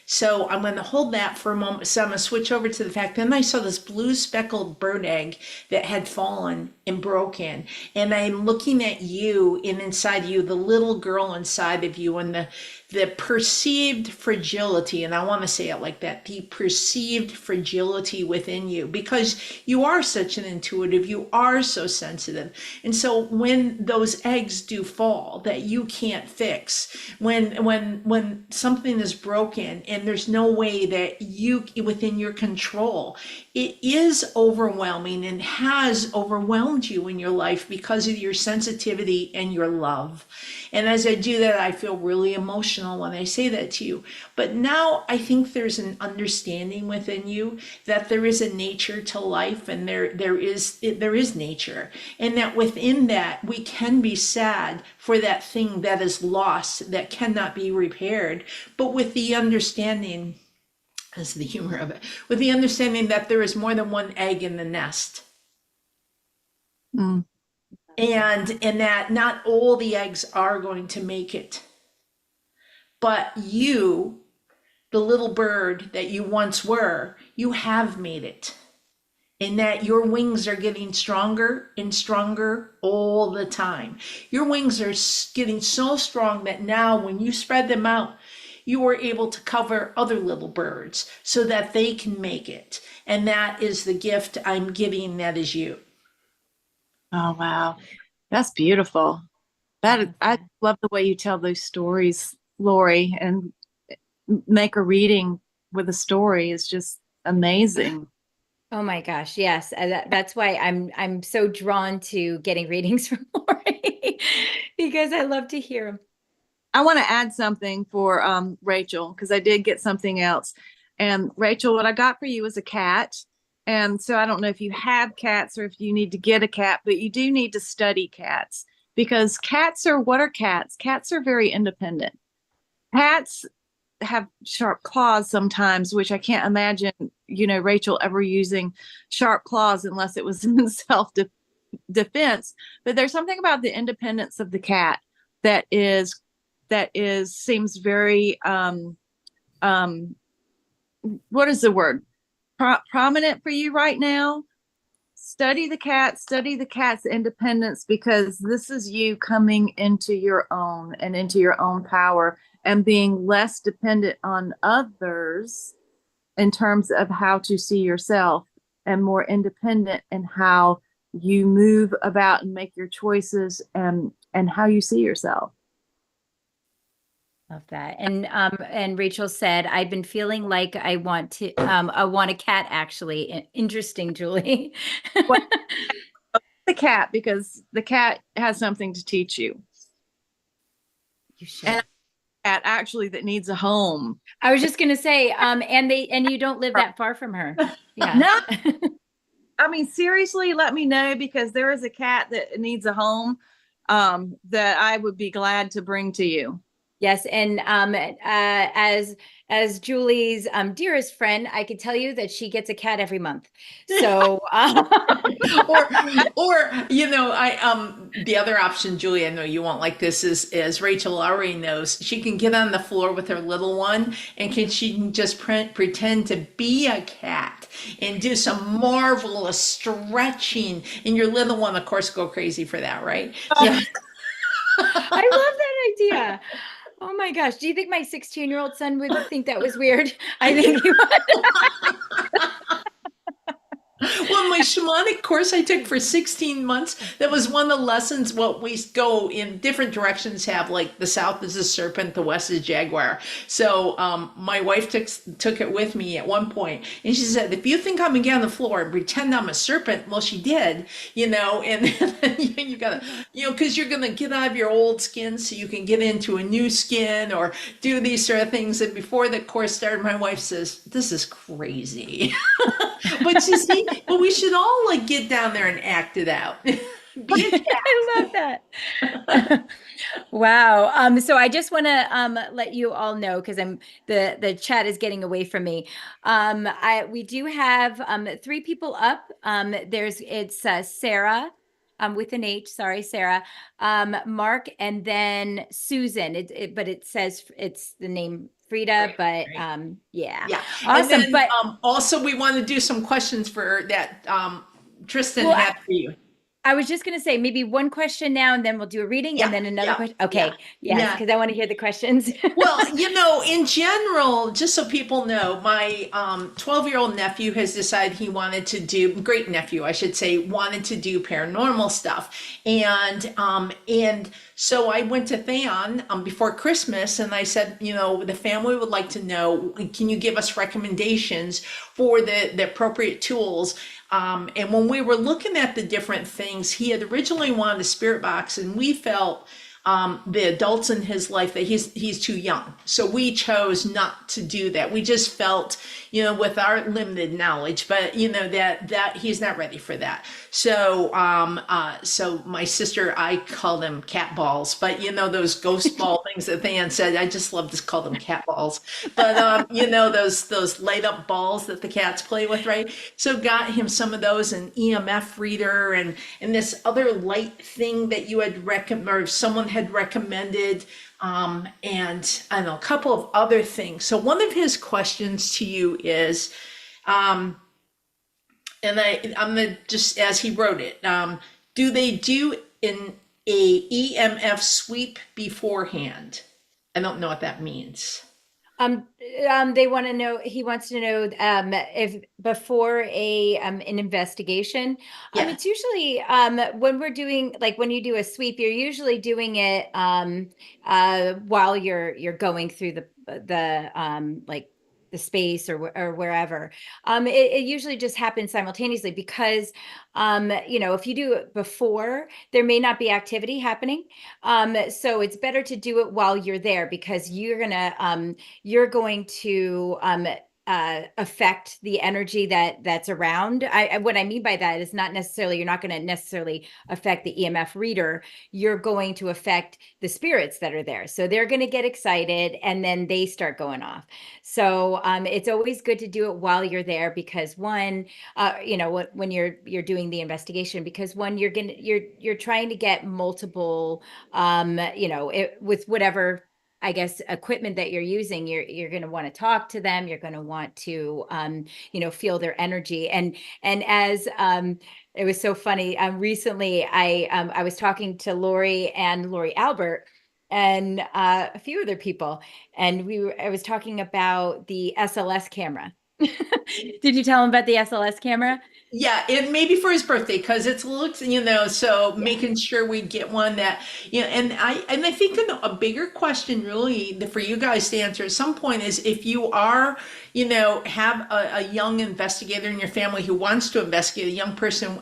so I'm going to hold that for a moment. So I'm going to switch over to the fact. Then I saw this blue speckled bird egg that had fallen and broken. And I'm looking at you, and inside you, the little girl inside of you, and the perceived fragility, and I want to say it like that, the perceived fragility within you, because you are such an intuitive, you are so sensitive. And so when those eggs do fall that you can't fix, when something is broken and there's no way that you within your control, it is overwhelming and has overwhelmed you in your life because of your sensitivity and your love. And as I do that, I feel really emotional when I say that to you. But now I think there's an understanding within you that there is a nature to life, and there is nature, and that within that we can be sad for that thing that is lost, that cannot be repaired, but with the understanding, as the humor of it, with the understanding that there is more than one egg in the nest.
Mm.
And that not all the eggs are going to make it, but you, the little bird that you once were, you have made it, and that your wings are getting stronger and stronger all the time. Your wings are getting so strong that now when you spread them out, you are able to cover other little birds so that they can make it. And that is the gift I'm giving, that is you.
Oh, wow. That's beautiful. I love the way you tell those stories, Lori, and make a reading with a story is just amazing.
Oh my gosh, yes. That's why I'm so drawn to getting readings from Lori because I love to hear them.
I want to add something for Rachel, because I did get something else. And Rachel, what I got for you is a cat. And so I don't know if you have cats or if you need to get a cat, but you do need to study cats, because what are cats? Cats are very independent. Cats have sharp claws sometimes, which I can't imagine, Rachel ever using sharp claws unless it was in self-defense. But there's something about the independence of the cat that seems very, what is the word? Prominent for you right now. Study the cat's independence, because this is you coming into your own and into your own power and being less dependent on others in terms of how to see yourself, and more independent in how you move about and make your choices and how you see yourself.
Love that. And Rachel said, I've been feeling like I want a cat, actually. Interesting, Julie.
The cat, because the cat has something to teach you.
You should.
And a cat actually that needs a home.
I was just gonna say, and you don't live that far from her. Yeah.
No. I mean, seriously, let me know, because there is a cat that needs a home that I would be glad to bring to you.
Yes, and as Julie's dearest friend, I could tell you that she gets a cat every month. So,
or the other option, Julie, I know you won't like this, is Rachel already knows, she can get on the floor with her little one, and she can just pretend to be a cat and do some marvelous stretching, and your little one, of course, go crazy for that, right? Yeah.
I love that idea. Oh my gosh. Do you think my 16-year-old son would think that was weird? I think he would.
Well, my shamanic course I took for 16 months, that was one of the lessons. What we go in different directions have, like the south is a serpent, the west is jaguar. So my wife took it with me at one point, and she said, if you think I'm gonna get on the floor and pretend I'm a serpent, well, she did, and then you gotta, because you're gonna get out of your old skin so you can get into a new skin or do these sort of things. And before the course started, my wife says, this is crazy. But you see, we should all get down there and act it out. Be a cat.
I love that. Wow. So I just want to let you all know because the chat is getting away from me. We do have 3 people up. It's Sarah. With an H, sorry, Sarah, Mark, and then Susan. But it says it's the name Frida, but yeah,
Yeah.
awesome.
And then,
but
also we want to do some questions for that Tristan
Well,
had for you.
I was just going to say maybe one question now, and then we'll do a reading, and then another question. Okay, yes, because I want to hear the questions.
Well, in general, just so people know, my 12-year-old nephew has decided he wanted to do, great nephew, I should say, wanted to do paranormal stuff. And so I went to Theon before Christmas and I said, the family would like to know, can you give us recommendations for the appropriate tools? And when we were looking at the different things, he had originally wanted a spirit box, and we felt the adults in his life that he's too young. So we chose not to do that. We just felt, with our limited knowledge, but that he's not ready for that. So so my sister, I call them cat balls, but those ghost ball things that Than said, I just love to call them cat balls. But those light up balls that the cats play with, right? So got him some of those, an EMF reader, and this other light thing that you had recommended, or someone had recommended, and I don't know, a couple of other things. So one of his questions to you is, and I'm gonna just, as he wrote it, do they do a EMF sweep beforehand? I don't know what that means.
They want to know. He wants to know if before an investigation.
Yeah.
It's usually when we're doing, like, when you do a sweep, you're usually doing it while you're going through the like the space or wherever. It usually just happens simultaneously because if you do it before, there may not be activity happening. So it's better to do it while you're there, because you're going to affect the energy that's around. What I mean by that is not necessarily, you're not going to necessarily affect the EMF reader. You're going to affect the spirits that are there. So they're going to get excited and then they start going off. So it's always good to do it while you're there, because one, when you're doing the investigation, because one, you're trying to get multiple, with whatever, I guess, equipment that you're using, you're going to want to talk to them. You're going to want to, feel their energy. And as it was so funny. Recently, I was talking to Lori and Lori Albert and a few other people, and I was talking about the SLS camera. Did you tell him about the SLS camera?
Yeah, it may be for his birthday because it looks, so making sure we get one that, and I think a bigger question really for you guys to answer at some point is, if you are, have a young investigator in your family who wants to investigate, a young person,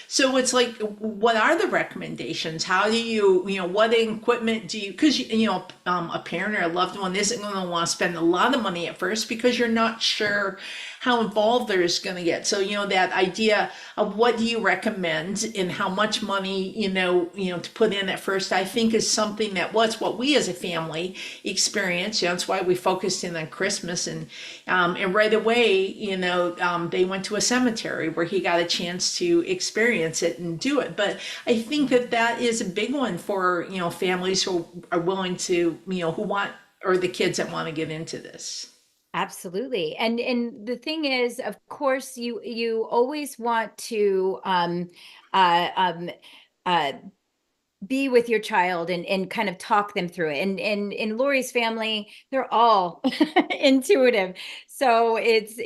so it's like, what are the recommendations? How do you, what equipment do you, because, a parent or a loved one isn't going to want to spend a lot of money at first because you're not sure how involved they're going to get. So, that idea of what do you recommend and how much money, to put in at first, I think is something that was what we as a family experienced. That's why we focused in on Christmas, and right away, they went to a cemetery where he got a chance to experience it and do it. But I think that is a big one for, families who are willing to, who want, or the kids that want to get into this.
Absolutely. And the thing is, of course, you always want to be with your child and kind of talk them through it. And in Lori's family, they're all intuitive. So it's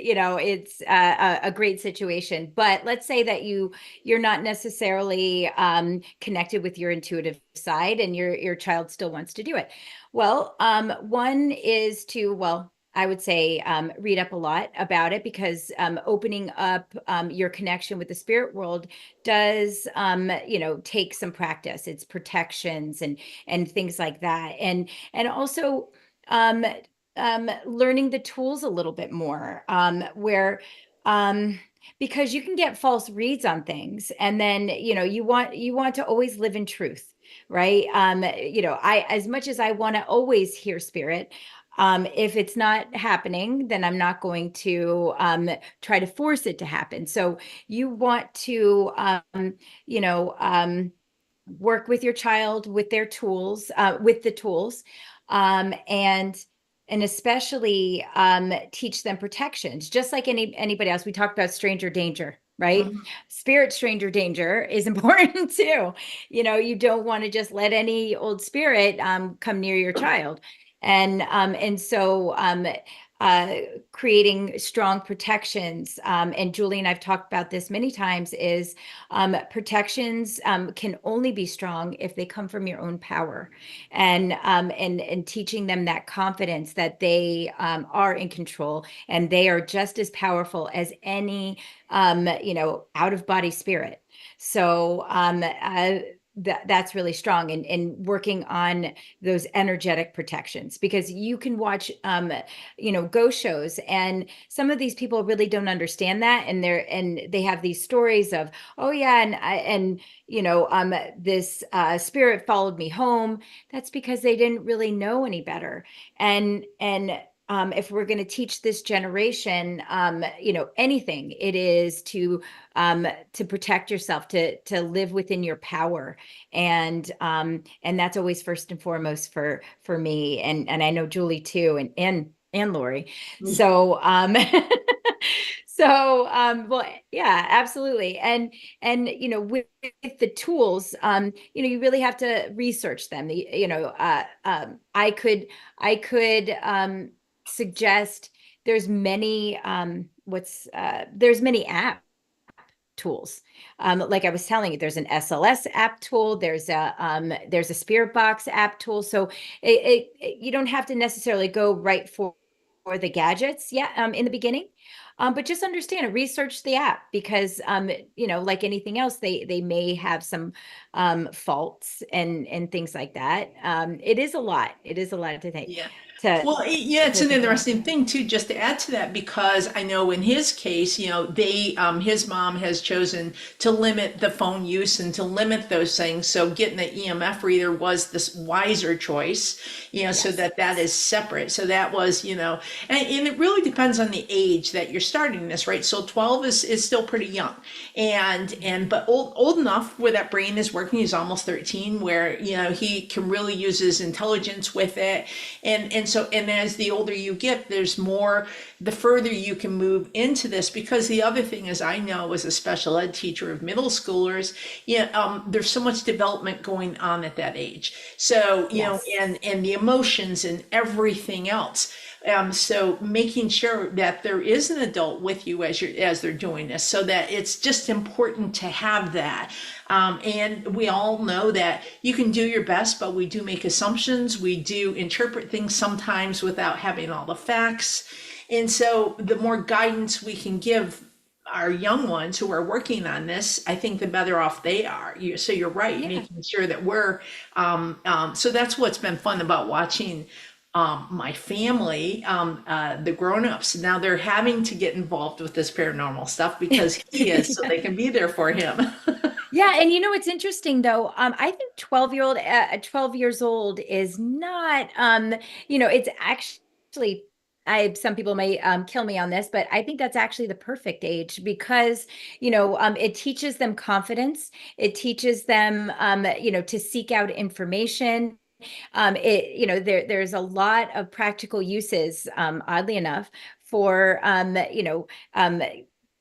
a great situation. But let's say that you're not necessarily connected with your intuitive side and your child still wants to do it. Well, one is to, I would say read up a lot about it, because opening up your connection with the spirit world does, take some practice. It's protections and things like that, and also learning the tools a little bit more. Where because you can get false reads on things, and then you want to always live in truth, right? I, as much as I want to always hear spirit, if it's not happening, then I'm not going to try to force it to happen. So you want to you know work with your child with their tools, with the tools, and especially teach them protections, just like anybody else. We talked about stranger danger, right?
Mhm.
Spirit stranger danger is important too. You don't want to just let any old spirit come near your child. And so uh, creating strong protections, and Julie and I've talked about this many times, is protections can only be strong if they come from your own power, and teaching them that confidence that they are in control, and they are just as powerful as any out of body spirit. So that's really strong, and working on those energetic protections, because you can watch ghost shows, and some of these people really don't understand that, and they have these stories of, oh yeah, this spirit followed me home. That's because they didn't really know any better. And if we're going to teach this generation, anything, it is to protect yourself, to live within your power, and that's always first and foremost for me, and I know Julie too, and Lori. So well, yeah, absolutely. With the tools, you really have to research them. I could suggest, there's many there's many app tools. Like I was telling you, there's an SLS app tool, there's a Spirit Box app tool. So you don't have to necessarily go right for the gadgets in the beginning. But just understand and research the app, because like anything else, they may have some faults and things like that. It is a lot. It is a lot to take.
Yeah.
To
Well, yeah, it's
to
an
think about.
interesting thing too, just to add to that, because I know in his case, his mom has chosen to limit the phone use and to limit those things. So getting the EMF reader was this wiser choice, so
Yes.
that is separate. So that was, and it really depends on the age that you're starting this, right? So 12 is still pretty young, but old enough where that brain is working. He's almost 13, where he can really use his intelligence with it, and as the older you get, there's more, the further you can move into this. Because the other thing is, I know as a special ed teacher of middle schoolers, there's so much development going on at that age. So,
Yes.
and the emotions and everything else. So making sure that there is an adult with you as they're doing this, so that it's just important to have that. And we all know that you can do your best, but we do make assumptions. We do interpret things sometimes without having all the facts. And so the more guidance we can give our young ones who are working on this, I think the better off they are. So you're right,
Yeah.
making sure that we're, so that's what's been fun about watching my family, the grown-ups. Now they're having to get involved with this paranormal stuff because he is, so they can be there for him.
Yeah, and it's interesting though. I think 12 years old is not. It's actually. Some people may kill me on this, but I think that's actually the perfect age, because it teaches them confidence. It teaches them to seek out information. There's a lot of practical uses, oddly enough, for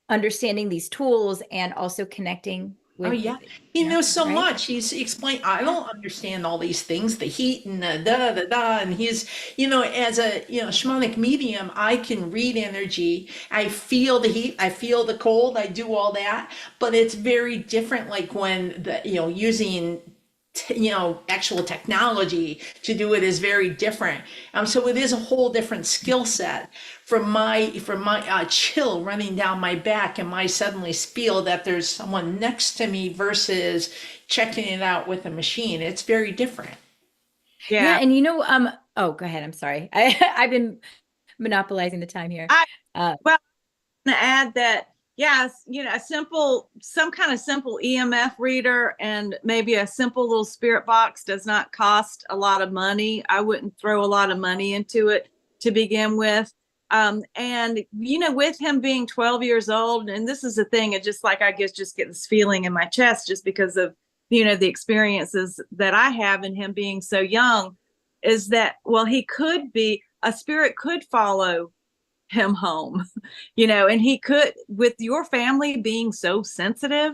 understanding these tools and also connecting
Oh
with,
yeah, he knows so
right?
much. He's explained. I don't understand all these things, the heat and the da da da. And he's, as a shamanic medium, I can read energy. I feel the heat. I feel the cold. I do all that. But it's very different. Like when using actual technology to do it is very different. So it is a whole different skill set from my chill running down my back and my suddenly feel that there's someone next to me versus checking it out with a machine. It's very different.
Yeah,
Yeah.
and oh, go ahead. I'm sorry. I've been monopolizing the time here.
I
Uh,
well, to add that, yes, some kind of simple EMF reader and maybe a simple little spirit box does not cost a lot of money. I wouldn't throw a lot of money into it to begin with. And with him being 12 years old, and this is the thing, it just like, I guess, just get this feeling in my chest just because of, the experiences that I have in him being so young, is that, well, a spirit could follow him home, and he could, with your family being so sensitive,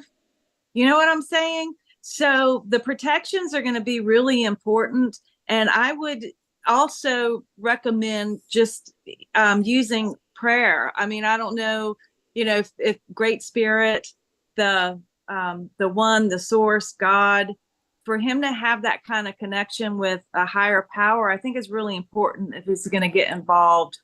you know what I'm saying? So the protections are going to be really important. And I would also recommend just using prayer. I mean, I don't know, if Great Spirit, the one, the source, God, for him to have that kind of connection with a higher power, I think is really important if he's going to get involved,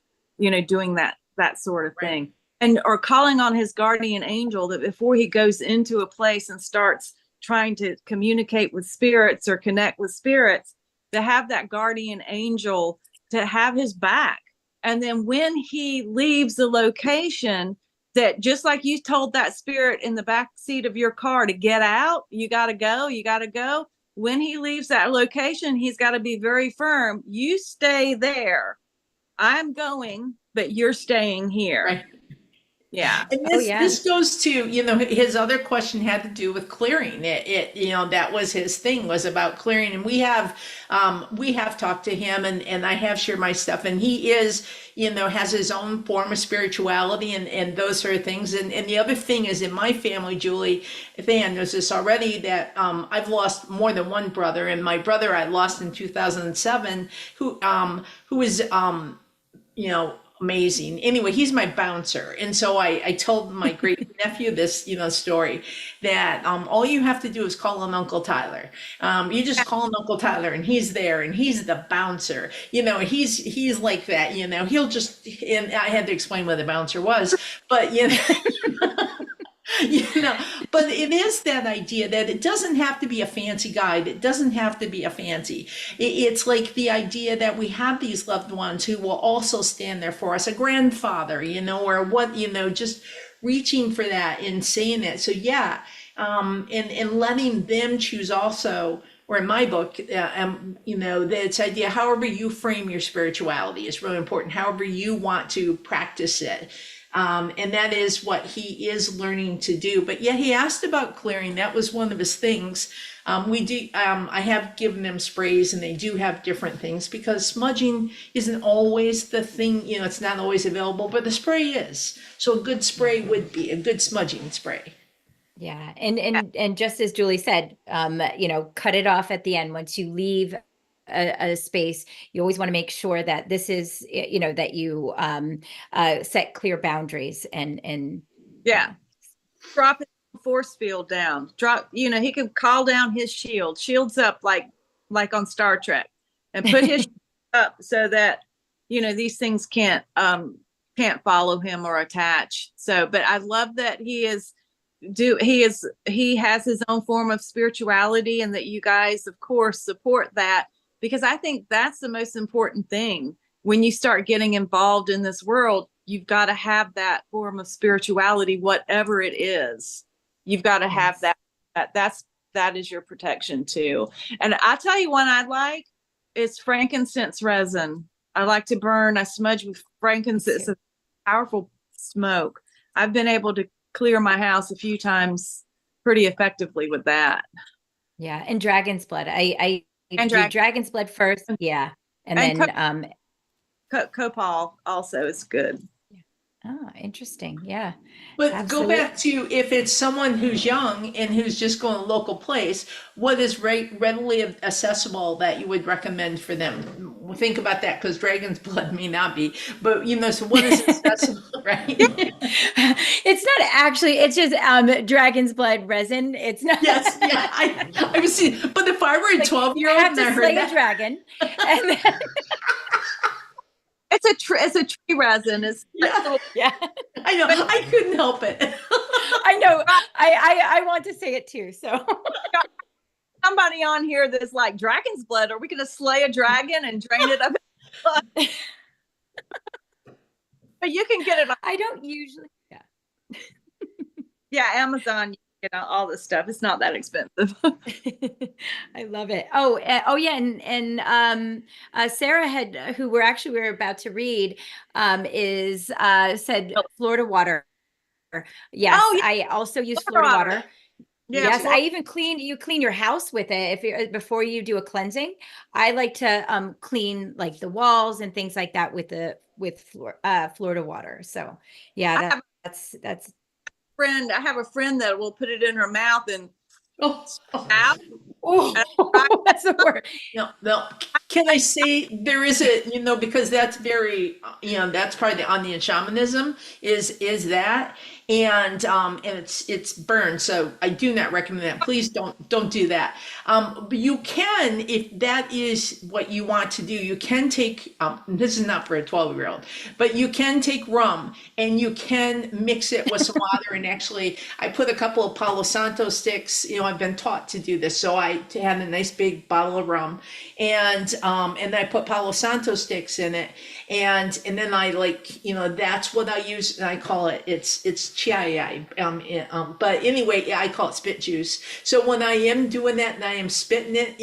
doing that sort of thing. And or calling on his guardian angel, that before he goes into a place and starts trying to communicate with spirits or connect with spirits, to have that guardian angel to have his back. And then when he leaves the location, that just like you told that spirit in the back seat of your car to get out, you got to go. When he leaves that location, he's got to be very firm. You stay there. I'm going, but you're staying here.
Right.
Yeah.
And this goes to, his other question had to do with clearing. That was his thing, was about clearing. And we have talked to him, and I have shared my stuff, and he is, has his own form of spirituality and those sort of things. And the other thing is, in my family, Julie, Than knows this already, that I've lost more than one brother, and my brother I lost in 2007, who is, amazing. Anyway, he's my bouncer. And so I told my great nephew this, story, that all you have to do is call on Uncle Tyler. You just call on Uncle Tyler, and he's there, and he's the bouncer. He's like that, he'll just, and I had to explain what the bouncer was, but but it is that idea that it doesn't have to be a fancy guide. It doesn't have to be a fancy. It's like the idea that we have these loved ones who will also stand there for us, a grandfather, or what, just reaching for that and saying that. So yeah, and letting them choose also, or in my book, that's idea, however you frame your spirituality is really important, however you want to practice it. And that is what he is learning to do. But yeah, he asked about clearing. That was one of his things. I have given them sprays, and they do have different things, because smudging isn't always the thing, it's not always available, but the spray is. So a good spray would be a good smudging spray.
Yeah. And just as Julie said, cut it off at the end. Once you leave a space, you always want to make sure that this is, that you set clear boundaries and
drop his force field down. He can call down his shields up like on Star Trek, and put his up so that these things can't follow him or attach. So, but I love that he has his own form of spirituality, and that you guys, of course, support that. Because I think that's the most important thing. When you start getting involved in this world, you've got to have that form of spirituality, whatever it is. You've got to have that. That is your protection too. And I tell you one I like is frankincense resin. I like to burn. I smudge with frankincense. It's a powerful smoke. I've been able to clear my house a few times pretty effectively with that.
Yeah, and dragon's blood. I do dragon's blood first, yeah, and then
copal also is good.
Oh, interesting. Yeah.
But
absolutely.
Go back to, if it's someone who's young and who's just going to a local place, what is readily accessible that you would recommend for them? Think about that, because dragon's blood may not be, but so what is accessible, right?
It's not actually, it's just dragon's blood resin. It's not.
Yes, yeah, I was seeing, but if I were a 12-year-old
and I heard that, a dragon, and then
it's a tree resin.
Yeah.
I know. I couldn't help it.
I know. I want to say it too. So
somebody on here that's like, dragon's blood. Are we going to slay a dragon and drain it of blood? But you can get it.
I don't usually. Yeah.
Yeah, Amazon, you get all this stuff. It's not that expensive.
I love it. Oh yeah, and Sarah had, who we were about to read, is said
Oh.
Florida water. Yes,
Oh, yeah,
I also use
Florida
Florida
water.
water.
Yeah,
Yes, I
Florida.
even you clean your house with it if you before you do a cleansing. I like to clean like the walls and things like that with Florida water. So yeah,
I have a
that's
I have a friend that will put it in her mouth and
Oh,
out. And I,
oh, that's the word.
no, no. Can I say there is a, because that's very, that's part of the Andean shamanism is that, and it's burned. So I do not recommend that. Please don't do that. But you can, if that is what you want to do, you can take, this is not for a 12-year-old, but you can take rum and you can mix it with some water. And actually, I put a couple of Palo Santo sticks. I've been taught to do this, so I had a nice big bottle of rum, and I put Palo Santo sticks in it, and then I that's what I use, and I call it's chai. But anyway, yeah, I call it spit juice. So when I am doing that and I am spitting it,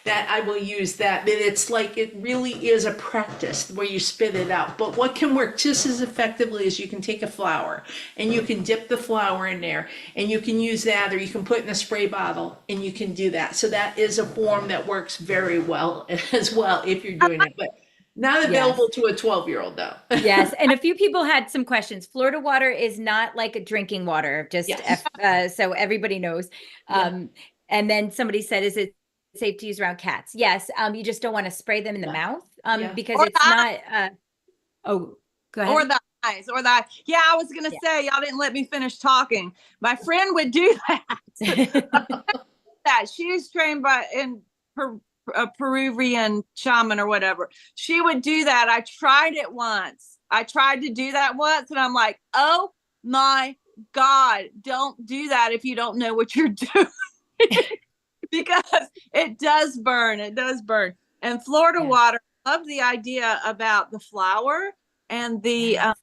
that I will use that. But it's like it really is a practice where you spit it out. But what can work just as effectively is you can take a flower and you can dip the flower in there, and you can use that, or you can put it in a spray bottle, and you can do that. So that is a form that works very well as well if you're doing it, but not available to a 12-year-old though.
Yes, and a few people had some questions. Florida water is not like a drinking water, just
Yes.
so everybody knows.
Yeah.
And then somebody said, is it safe to use around cats? Yes, you just don't want to spray them in the
Yeah.
mouth,
Yeah.
because
or
it's
the
not, oh, go
or
ahead.
the eyes or the yeah, I was gonna say y'all didn't let me finish talking. My friend would do that. She is trained by in per, a Peruvian shaman or whatever. She would do that. I tried it once. I tried to do that once, and I'm like, oh my God, don't do that if you don't know what you're doing. Because it does burn. It does burn. And Florida
Yeah.
water, I love the idea about the flour and
Yes.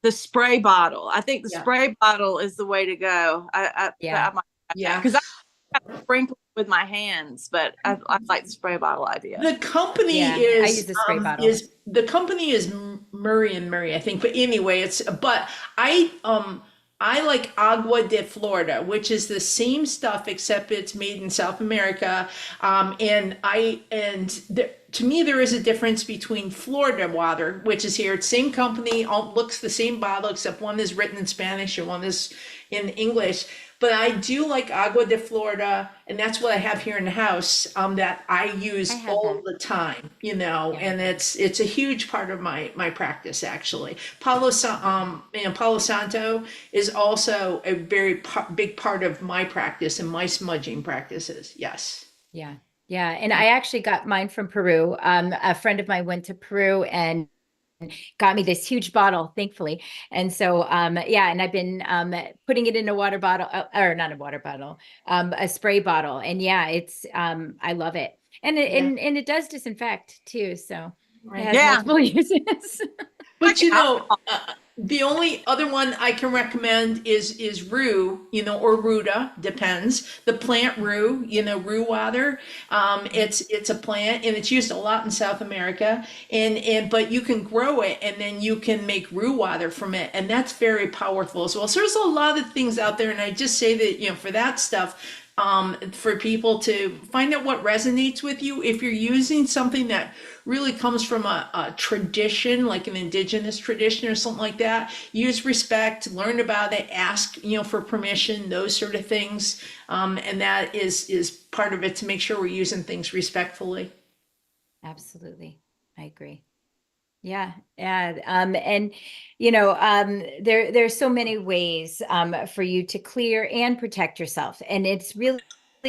the spray bottle. I think the
Yeah.
spray bottle is the way to go.
Yeah.
Yeah.
because I sprinkle with my hands, but I like the spray bottle idea.
The company
Yeah, I use the spray bottle.
is Murray and Murray, I think. But anyway, but I like Agua de Florida, which is the same stuff except it's made in South America. To me, there is a difference between Florida water, which is here, it's same company, looks the same bottle, except one is written in Spanish and one is in English. But I do like Agua de Florida, and that's what I have here in the house, that I use all the time, and it's a huge part of my practice actually. Palo Santo is also a very big part of my practice and my smudging practices. Yes.
Yeah. Yeah. And I actually got mine from Peru. A friend of mine went to Peru and got me this huge bottle, thankfully. And so, yeah, and I've been putting it in a water bottle, or not a water bottle, a spray bottle. And yeah, it's, I love it. And it does disinfect too. So it has
Yeah.
multiple uses.
But the only other one I can recommend is rue, or ruta, depends. The plant rue, rue water. It's a plant and it's used a lot in South America. But you can grow it and then you can make rue water from it, and that's very powerful as well. So there's a lot of things out there, and I just say that for that stuff. For people to find out what resonates with you. If you're using something that really comes from a tradition, like an indigenous tradition or something like that, use respect, learn about it, ask, for permission, those sort of things. And that is part of it, to make sure we're using things respectfully.
Absolutely. I agree. Yeah. Yeah. And there's so many ways for you to clear and protect yourself. And it's really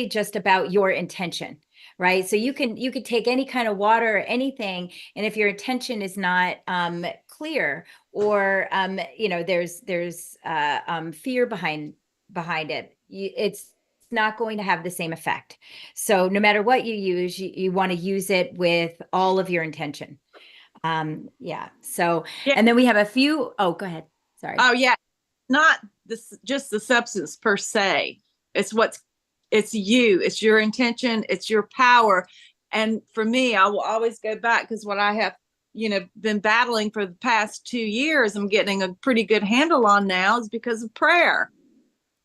just about your intention, right? So you could take any kind of water or anything, and if your intention is not clear, or there's fear behind it, it's not going to have the same effect. So no matter what you use, you want to use it with all of your intention. Yeah. So,
Yeah.
and then we have a few, oh, go ahead. Sorry.
Oh yeah. not this just the substance per se. It's you, it's your intention, it's your power. And for me, I will always go back, because what I have, been battling for the past 2 years, I'm getting a pretty good handle on now, is because of prayer.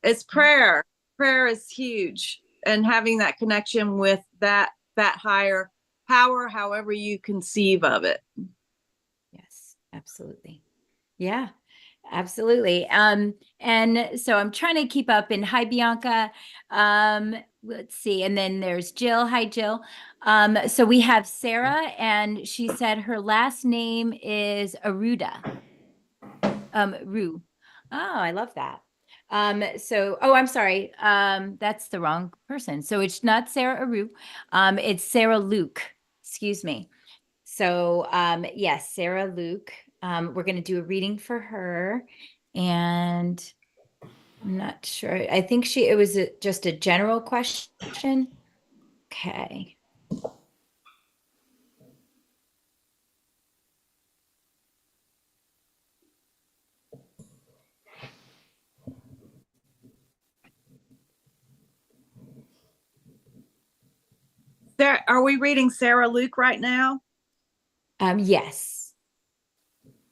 It's prayer. Prayer is huge, and having that connection with that higher power, however you conceive of it.
Yes, absolutely. Yeah, absolutely. And so I'm trying to keep up. And hi, Bianca. Let's see. And then there's Jill. Hi, Jill. So we have Sarah, and she said her last name is Aruda. Rue. Oh, I love that. Oh, I'm sorry. That's the wrong person. So it's not Sarah Aru. It's Sarah Luke. Excuse me. So, yes, Sarah Luke. We're going to do a reading for her, and I'm not sure. I think it was just a general question. Okay.
Are we reading Sarah Luke right now?
Yes.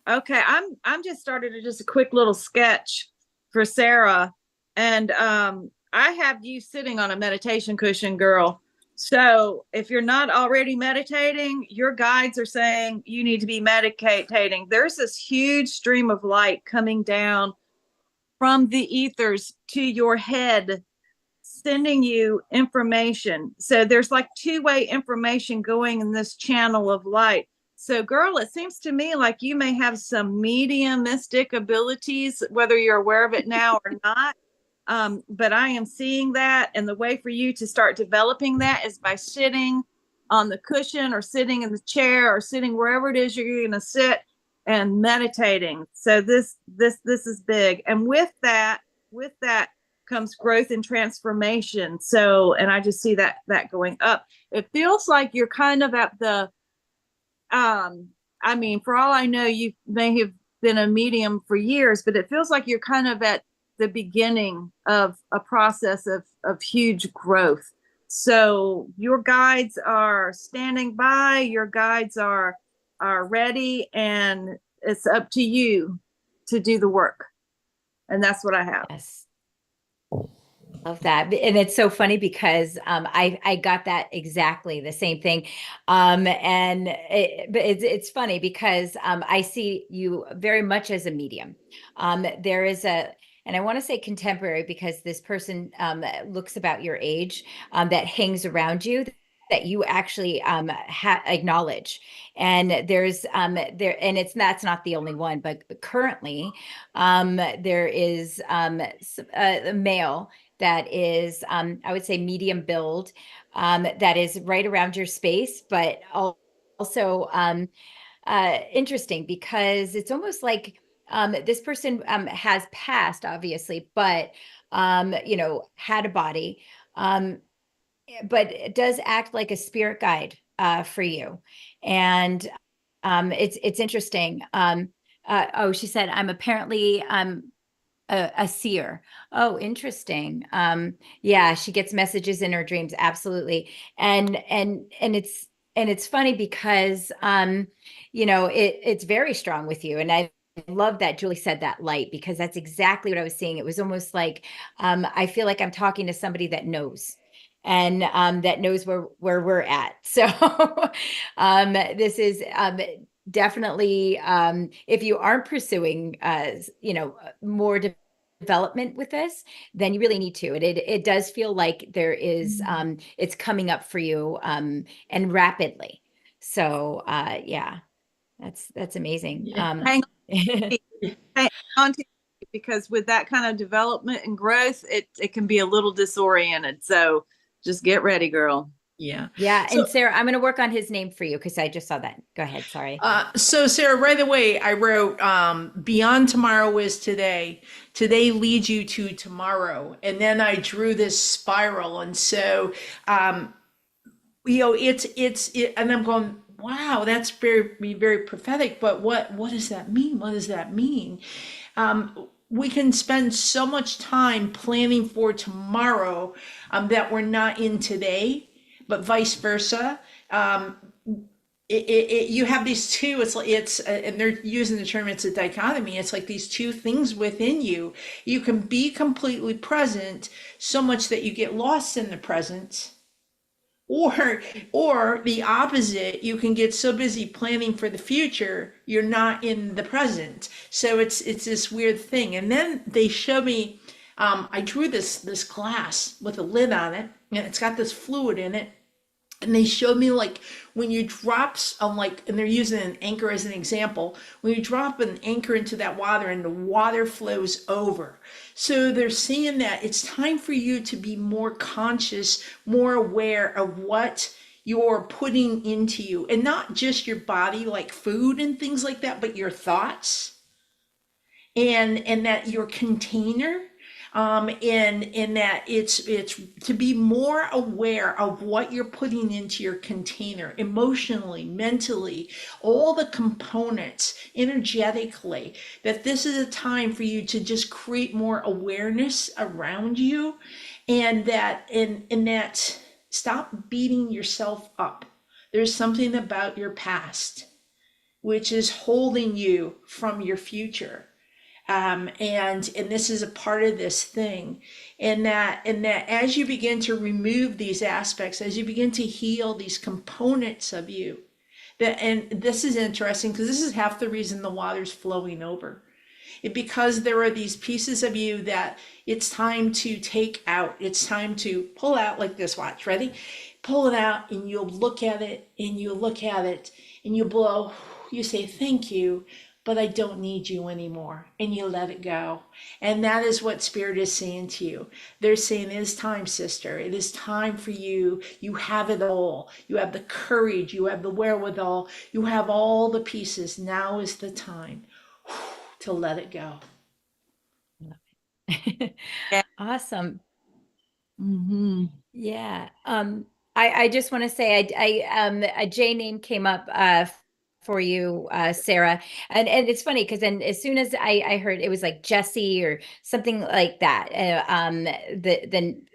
Okay, I'm just started just a quick little sketch for Sarah, and I have you sitting on a meditation cushion, girl. So if you're not already meditating, your guides are saying you need to be meditating. There's this huge stream of light coming down from the ethers to your head, sending you information. So there's like two-way information going in this channel of light. So, girl, it seems to me like you may have some mediumistic abilities, whether you're aware of it now or not. But I am seeing that. And the way for you to start developing that is by sitting on the cushion, or sitting in the chair, or sitting wherever it is you're going to sit and meditating. So this is big. And with that comes growth and transformation. So, and I just see that going up. It feels like you're kind of at the, I mean, for all I know, you may have been a medium for years, but it feels like you're kind of at the beginning of a process of huge growth. So your guides are standing by, your guides are ready, and it's up to you to do the work. And that's what I have.
Yes. Love that. And it's so funny because I got that exactly the same thing. But it's funny because I see you very much as a medium. There is and I want to say contemporary, because this person looks about your age, that hangs around you, that you actually acknowledge. And there's that's not the only one, but currently there is a male that is, I would say, medium build, that is right around your space, but also interesting, because it's almost like this person has passed, obviously, but had a body, but it does act like a spirit guide for you. And it's interesting. She said, I'm apparently a seer. Oh, interesting. Yeah, she gets messages in her dreams. Absolutely. And it's funny because it's very strong with you. And I love that Julie said that light, because that's exactly what I was seeing. It was almost like I feel like I'm talking to somebody that knows, and that knows where we're at. So this is definitely, if you aren't pursuing more development with this, then you really need to. It does feel like there is it's coming up for you, and rapidly. So yeah, that's amazing.
Hang on to, because with that kind of development and growth, it can be a little disoriented. So just get ready, girl.
Yeah.
Yeah. And Sarah, I'm going to work on his name for you, because I just saw that. Go ahead. Sorry.
So Sarah, right away, I wrote, beyond tomorrow is today. Today leads you to tomorrow. And then I drew this spiral. And so, and I'm going, wow, that's very, very prophetic. But what does that mean? What does that mean? we can spend so much time planning for tomorrow that we're not in today, but vice versa. Um, you have these two, and they're using the term, it's a dichotomy. It's like these two things within you. You can be completely present so much that you get lost in the present, or the opposite, you can get so busy planning for the future, you're not in the present. So it's this weird thing. And then they show me, I drew this glass with a lid on it, and it's got this fluid in it. And they showed me like when you drop and they're using an anchor as an example, when you drop an anchor into that water and the water flows over. So they're saying that it's time for you to be more conscious, more aware of what you're putting into you, and not just your body like food and things like that, but your thoughts, and that your container, in that it's to be more aware of what you're putting into your container emotionally, mentally, all the components, energetically, that this is a time for you to just create more awareness around you, and that stop beating yourself up. There's something about your past which is holding you from your future, and this is a part of this thing, and that as you begin to remove these aspects, as you begin to heal these components of you, and this is interesting because this is half the reason the water's flowing over. Because there are these pieces of you that it's time to take out, it's time to pull out, like this. Watch, ready? Pull it out, and you'll look at it, and you look at it, and you blow, you say thank you, but I don't need you anymore, and you let it go. And that is what Spirit is saying to you. They're saying it is time, sister. It is time for you. You have it all. You have the courage. You have the wherewithal. You have all the pieces. Now is the time to let it go.
Awesome.
Mm-hmm.
Yeah. I just want to say a J name came up for you, Sarah. And it's funny because then as soon as I heard it was like Jesse or something like that,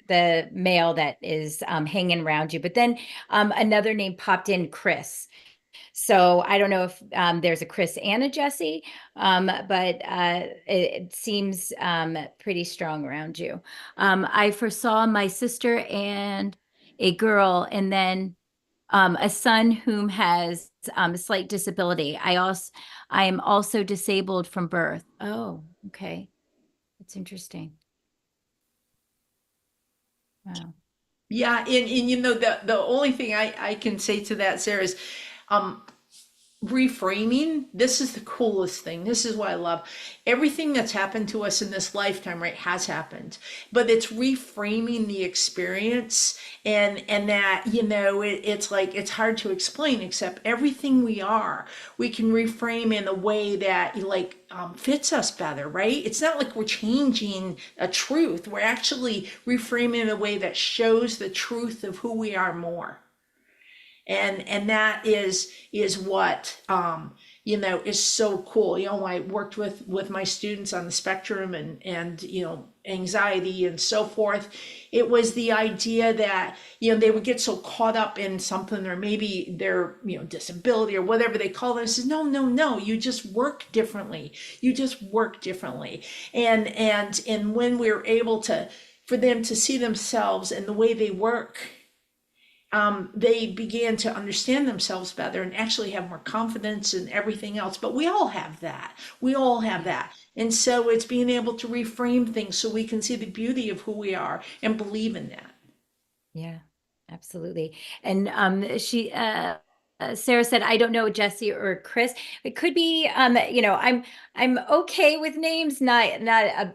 the male that is hanging around you. But then another name popped in, Chris. So I don't know if there's a Chris and a Jesse, but it seems pretty strong around you. I foresaw my sister and a girl, and then a son whom has a slight disability. I am also disabled from birth. Oh, okay. That's interesting. Wow.
Yeah, and you know, the only thing I can say to that, Sarah, is um reframing. This is the coolest thing. This is what I love. Everything that's happened to us in this lifetime, right, has happened, but it's reframing the experience, and that, you know, it's like it's hard to explain, except everything we can reframe in a way that like fits us better, right? It's not like we're changing a truth. We're actually reframing in a way that shows the truth of who we are more, and that is what you know, is so cool. You know, I worked with my students on the spectrum, and you know, anxiety and so forth. It was the idea that, you know, they would get so caught up in something, or maybe their, you know, disability or whatever they call it. I says, no, no, no, you just work differently. You just work differently. And when we're able to, for them to see themselves and the way they work, they began to understand themselves better and actually have more confidence and everything else. But we all have that. We all have that. And so it's being able to reframe things so we can see the beauty of who we are and believe in that.
Yeah, absolutely. And Sarah said, I don't know Jesse or Chris. It could be, you know, I'm okay with names, not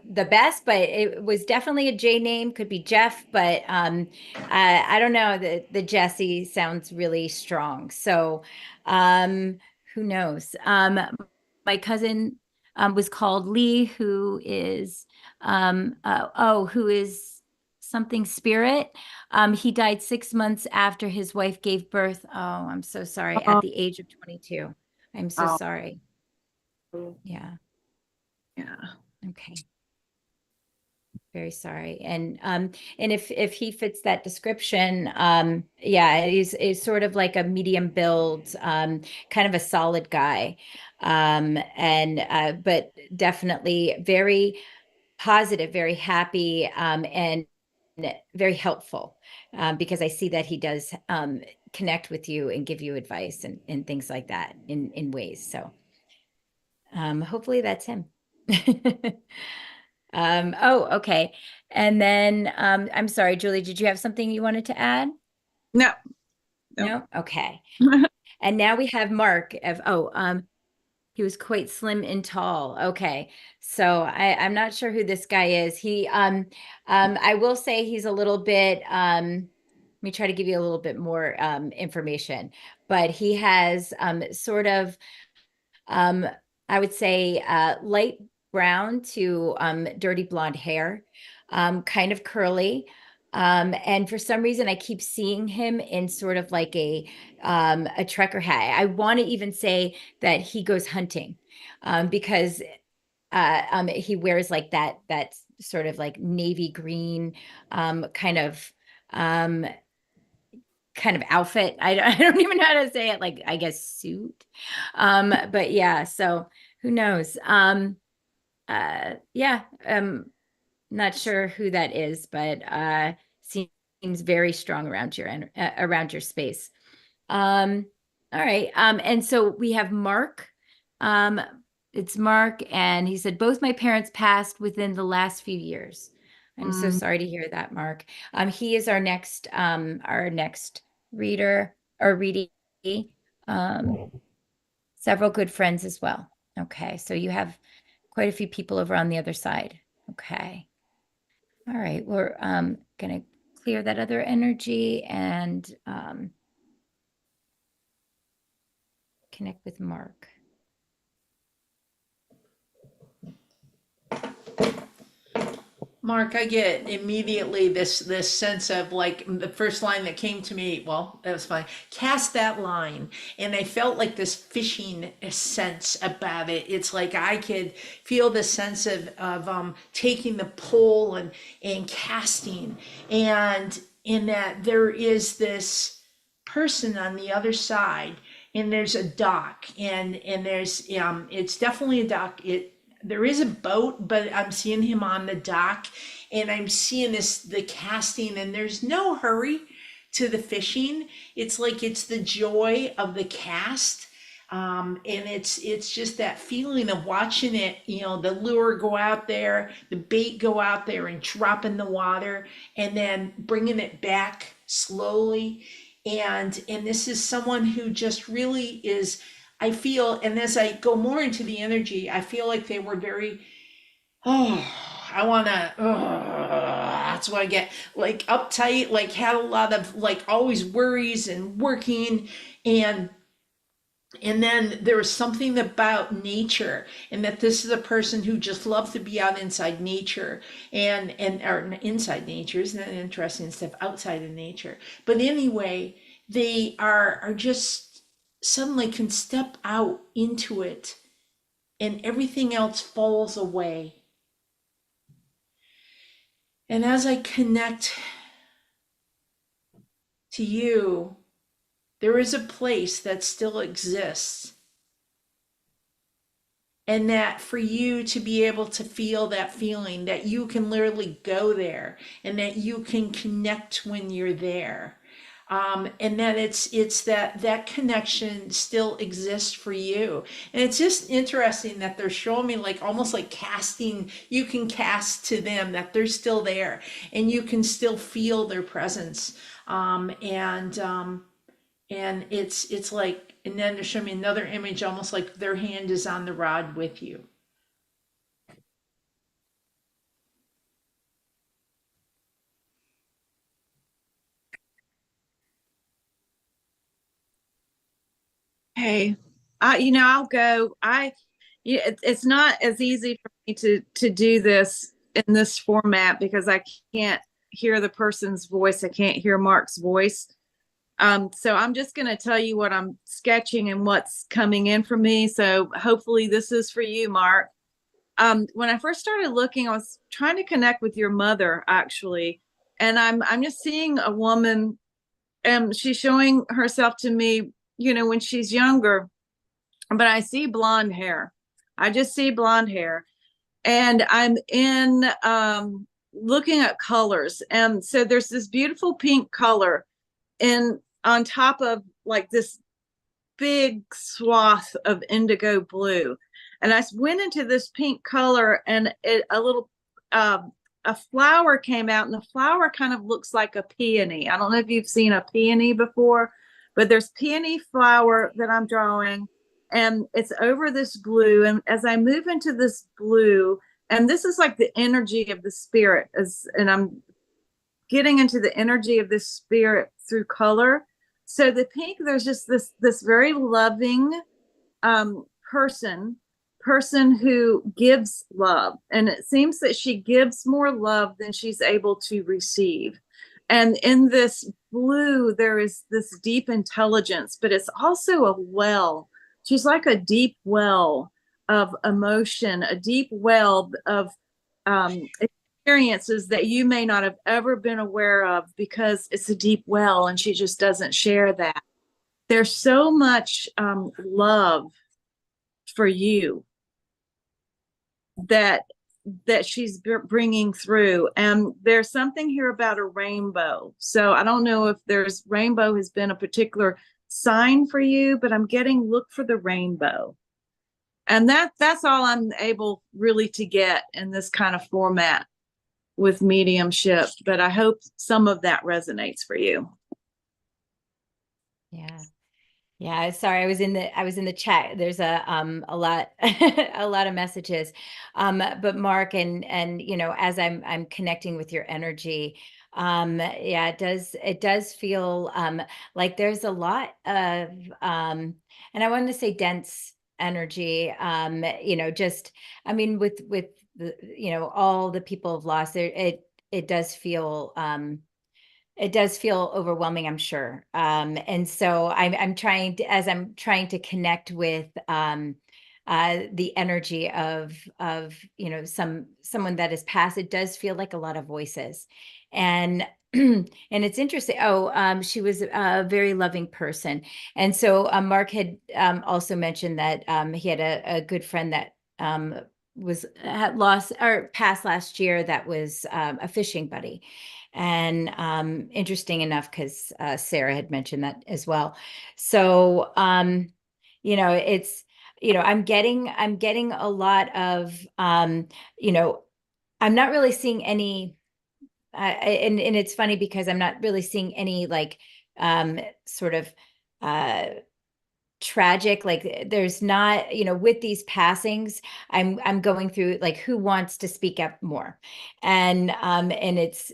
the best, but it was definitely a J name. Could be Jeff, but I don't know. The Jesse sounds really strong. So who knows? My cousin was called Lee, who is who is something spirit. He died 6 months after his wife gave birth. Oh, I'm so sorry. At the age of 22. I'm so
Oh,
sorry. Yeah.
yeah.
Okay. Very sorry. And if he fits that description, yeah, he's sort of like a medium build, kind of a solid guy. But definitely very positive, very happy, and very helpful, because I see that he does connect with you and give you advice and things like that in ways. So hopefully that's him. Oh, okay. And then I'm sorry, Julie, did you have something you wanted to add?
No,
No? Okay. And now we have Mark of, he was quite slim and tall. Okay. So I'm not sure who this guy is. I will say he's a little bit, let me try to give you a little bit more information, but he has sort of, um, I would say light brown to dirty blonde hair, kind of curly. And for some reason, I keep seeing him in sort of like a trucker hat. I want to even say that he goes hunting, because he wears like that sort of like navy green um, kind of outfit. I don't even know how to say it, like I guess suit. But yeah, so who knows? Yeah, not sure who that is, but seems very strong around around your space. All right. And so we have Mark. Um, it's Mark, and he said both my parents passed within the last few years. I'm so sorry to hear that, Mark. He is our next reader or reading. Several good friends as well. Okay, so you have quite a few people over on the other side. Okay. All right, we're gonna clear that other energy and connect with Mark.
Mark, I get immediately this sense of like the first line that came to me. Well, that was fine. Cast that line, and I felt like this fishing sense about it. It's like I could feel the sense of taking the pole and casting, and in that there is this person on the other side, and there's a dock, and there's it's definitely a dock. There is a boat, but I'm seeing him on the dock, and I'm seeing the casting, and there's no hurry to the fishing. It's like it's the joy of the cast. And it's just that feeling of watching it, the lure go out there, the bait go out there and drop in the water, and then bringing it back slowly. And this is someone who just really is, I feel, and as I go more into the energy, I feel like they were very, I want to, that's what I get, like uptight, like had a lot of like always worries and working. And then there was something about nature, and that this is a person who just loves to be out inside nature, or inside nature, isn't that interesting stuff, outside of nature. But anyway, they are just suddenly can step out into it, and everything else falls away. And as I connect to you, there is a place that still exists. And that for you to be able to feel that feeling, that you can literally go there, and that you can connect when you're there. And that it's that connection still exists for you. And it's just interesting that they're showing me like almost like casting, you can cast to them, that they're still there, and you can still feel their presence. And it's like, and then they're showing me another image, almost like their hand is on the rod with you.
Hey, I'll go. It's not as easy for me to do this in this format because I can't hear the person's voice. I can't hear Mark's voice. So I'm just going to tell you what I'm sketching and what's coming in for me. So hopefully this is for you, Mark. when I first started looking, I was trying to connect with your mother actually, and I'm just seeing a woman, and she's showing herself to me, when she's younger, but I see blonde hair. I just see blonde hair, and I'm in looking at colors, and so there's this beautiful pink color in on top of like this big swath of indigo blue. And I went into this pink color, and a flower came out, and the flower kind of looks like a peony. I don't know if you've seen a peony before, but there's peony flower that I'm drawing, and it's over this blue. And as I move into this blue, and this is like the energy of the spirit, and I'm getting into the energy of this spirit through color. So the pink, there's just this very loving person who gives love, and it seems that she gives more love than she's able to receive. And in this blue, there is this deep intelligence, but it's also a well. She's like a deep well of emotion, a deep well of experiences that you may not have ever been aware of, because it's a deep well and she just doesn't share that. There's so much love for you that she's bringing through, and there's something here about a rainbow. So I don't know if rainbow has been a particular sign for you, but I'm getting look for the rainbow. And that's all I'm able really to get in this kind of format with mediumship, but I hope some of that resonates for you.
Yeah. Yeah, sorry, I was in the chat. There's a lot a lot of messages. But Mark, and as I'm connecting with your energy, yeah, it does feel like there's a lot of and I wanted to say dense energy, just I mean with the all the people have lost there, it does feel overwhelming, I'm sure. And so I'm trying to, as I'm trying to connect with the energy of someone that has passed, it does feel like a lot of voices. And and it's interesting. She was a very loving person. And so Mark had also mentioned that he had a good friend that had lost or passed last year, that was a fishing buddy. And interesting enough, because Sarah had mentioned that as well. So it's I'm getting a lot of I'm not really seeing any and it's funny because I'm not really seeing any like sort of tragic, like there's not, with these passings, I'm going through like who wants to speak up more, and it's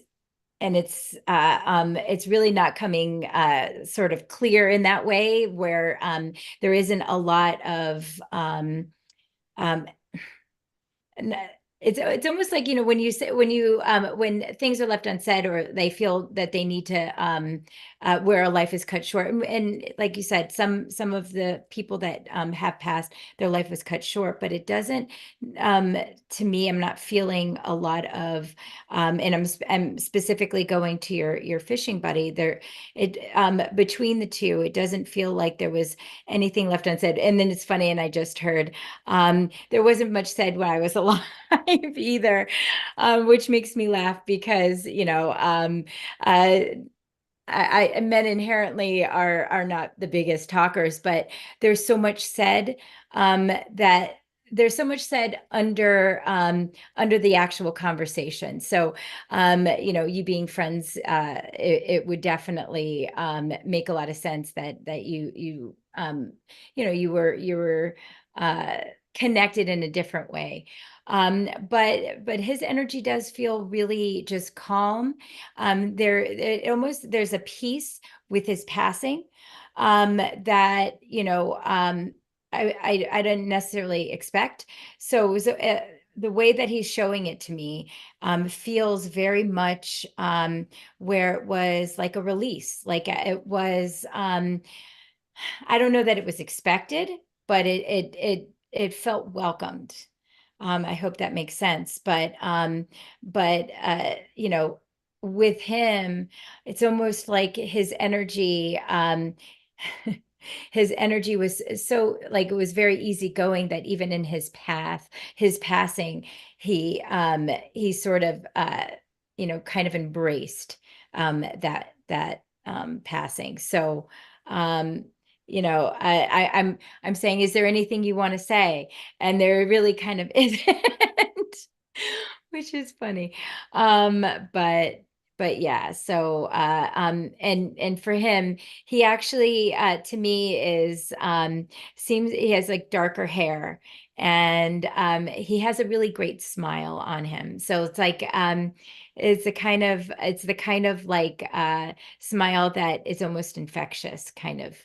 really not coming sort of clear in that way, where there isn't a lot of um, it's almost like, when you say, when things are left unsaid, or they feel that they need to where a life is cut short, and like you said, some of the people that have passed, their life was cut short, but it doesn't, to me, I'm not feeling a lot of and I'm specifically going to your fishing buddy there. Between the two, it doesn't feel like there was anything left unsaid. And then it's funny, and I just heard there wasn't much said when I was alive either, which makes me laugh because, men inherently are not the biggest talkers, but there's so much said that there's so much said under the actual conversation. So, you being friends, it would definitely make a lot of sense that you were connected in a different way. But his energy does feel really just calm. There's a peace with his passing that I didn't necessarily expect. So it was the way that he's showing it to me feels very much where it was like a release, like it was. I don't know that it was expected, but it felt welcomed. I hope that makes sense. But you know, with him, it's almost like his energy, his energy was so like it was very easygoing that even in his passing, he sort of you know, kind of embraced that passing. So you know, I'm saying, is there anything you want to say? And there really kind of isn't, which is funny. Um, but but yeah, so and for him, he actually to me is seems he has like darker hair, and he has a really great smile on him. So it's like it's the kind of like smile that is almost infectious, kind of.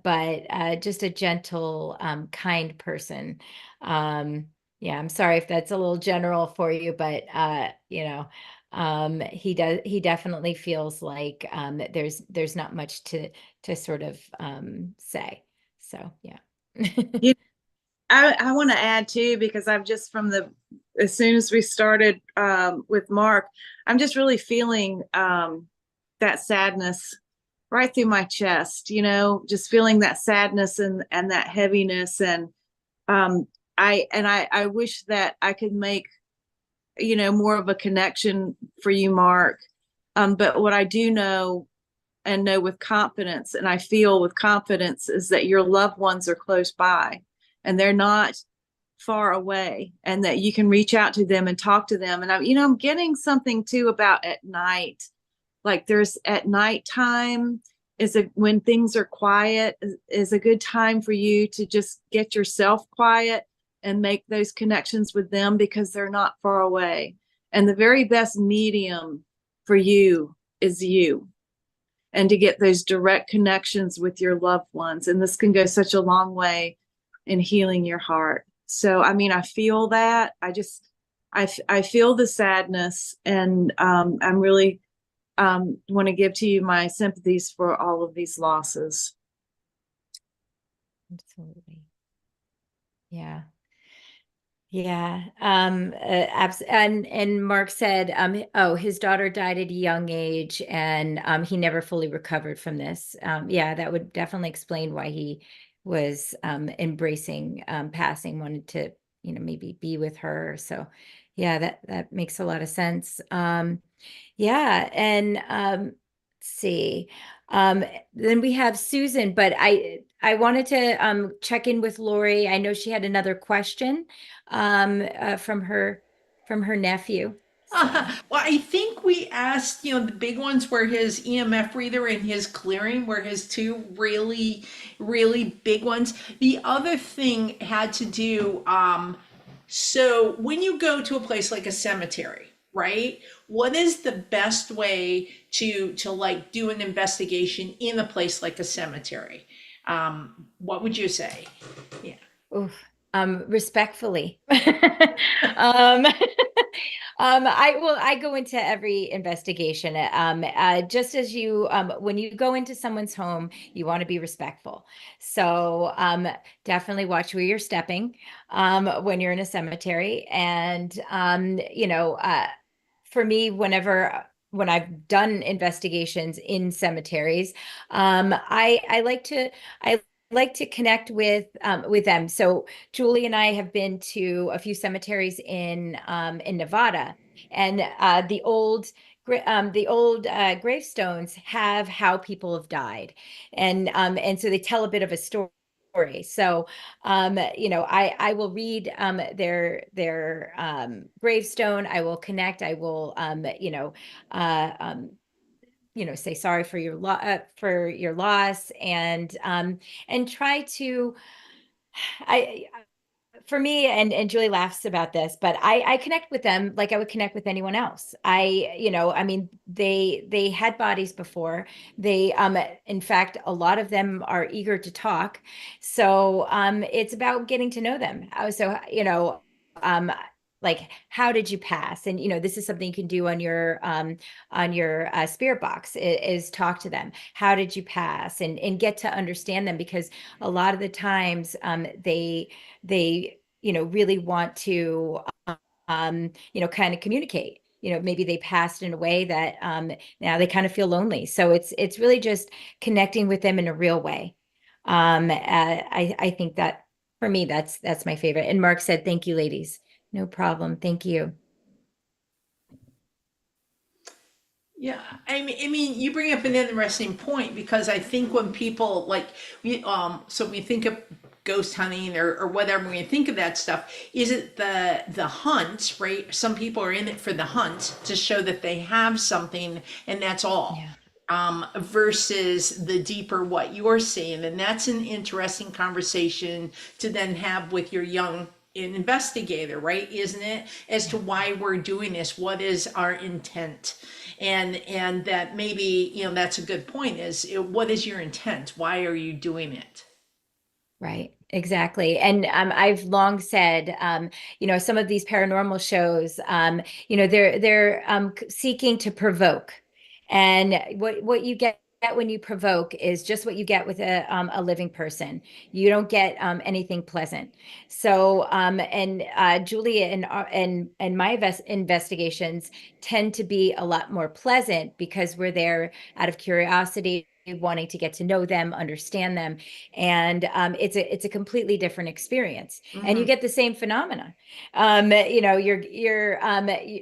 But just a gentle, kind person. Yeah, I'm sorry if that's a little general for you, but you know, he definitely feels like there's not much to sort of say. So yeah.
You I want to add too, because I've just from the as soon as we started with Mark, I'm just really feeling that sadness right through my chest, you know, just feeling that sadness and that heaviness. And I wish that I could make, you know, more of a connection for you, Mark. But what I do know and know with confidence, and I feel with confidence, is that your loved ones are close by and they're not far away, and that you can reach out to them and talk to them. And you know, I'm getting something too about at night. Like there's at nighttime when things are quiet is a good time for you to just get yourself quiet and make those connections with them, because they're not far away. And the very best medium for you is you, and to get those direct connections with your loved ones. And this can go such a long way in healing your heart. So, I mean, I feel that. I feel the sadness, and I'm really want to give to you my sympathies for all of these losses.
Absolutely. Yeah. Yeah. And Mark said, oh, his daughter died at a young age, and he never fully recovered from this. Yeah, that would definitely explain why he was embracing passing, wanted to, you know, maybe be with her. So yeah, that makes a lot of sense. Yeah, and let's see. Um, then we have Susan, but I wanted to check in with Lori. I know she had another question from her nephew. So
Well, I think we asked, you know, the big ones were his EMF reader and his clearing were his two really, really big ones. The other thing had to do, so when you go to a place like a cemetery, right? What is the best way to like do an investigation in a place like a cemetery? What would you say? Yeah.
oof, respectfully. um I go into every investigation. Just as you when you go into someone's home, you want to be respectful. So definitely watch where you're stepping when you're in a cemetery. And you know, for me, when I've done investigations in cemeteries, I like to connect with them. So Julie and I have been to a few cemeteries in Nevada, and the old gravestones have how people have died, and so they tell a bit of a story. So, you know, I will read their gravestone. I will connect. I will, you know, say sorry for for your loss, and try to I for me, and Julie laughs about this, but I connect with them like I would connect with anyone else. You know, I mean, they had bodies before. They in fact, a lot of them are eager to talk. So it's about getting to know them. So you know, um like, how did you pass? And you know, this is something you can do on your spirit box, is talk to them. How did you pass? And get to understand them, because a lot of the times they really want to, kind of communicate. Maybe they passed in a way that now they kind of feel lonely. So it's really just connecting with them in a real way. I think that for me, that's my favorite. And Mark said, "Thank you, ladies." No problem. Thank you.
Yeah, I mean, you bring up an interesting point because I think when people like so we think of ghost hunting or whatever, when you think of that stuff, is it the hunt, right? Some people are in it for the hunt to show that they have something, and that's all.
Yeah.
Versus the deeper what you're saying, and that's an interesting conversation to then have with your young investigator, right? Isn't it, as to why we're doing this, what is our intent, and that maybe that's a good point, is what is your intent, why are you doing it?
Right, exactly. And I've long said, some of these paranormal shows, they're seeking to provoke, and what you get when you provoke is just what you get with a living person. You don't get anything pleasant. So, and Julia and my investigations tend to be a lot more pleasant because we're there out of curiosity, wanting to get to know them, understand them, and it's a completely different experience, and you
Mhm.
get the same phenomena.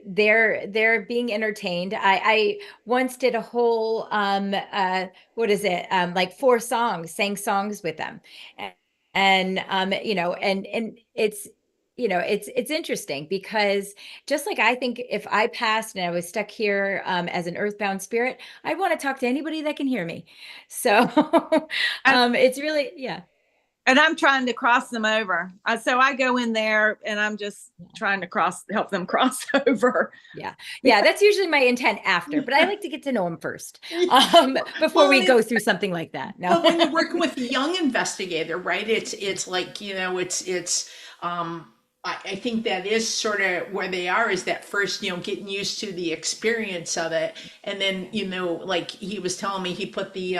They're being entertained. I once did a whole what is it, like 4 songs, sang songs with them, and it's interesting because just like I think if I passed and I was stuck here as an earthbound spirit, I'd want to talk to anybody that can hear me. So
And,
it's really, yeah.
and I'm trying to cross them over. So I go in there and I'm just trying to help them cross over.
Yeah. Yeah. That's usually my intent after, but I like to get to know them first,
Yeah.
before
Well,
we go through something like that. No.
but when you're working with a young investigator, right? It's like it's I think that is sort of where they are, is that first, getting used to the experience of it. And then, like he was telling me, he put the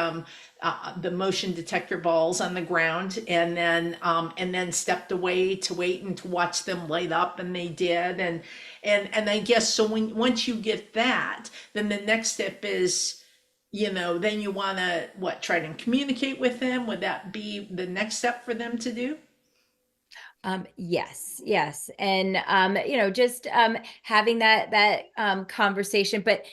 motion detector balls on the ground, and then stepped away to wait and to watch them light up, and they did. And I guess so once you get that, then the next step is, then you want to what, try to communicate with them? Would that be the next step for them to do?
Yes, yes. And just having that conversation, but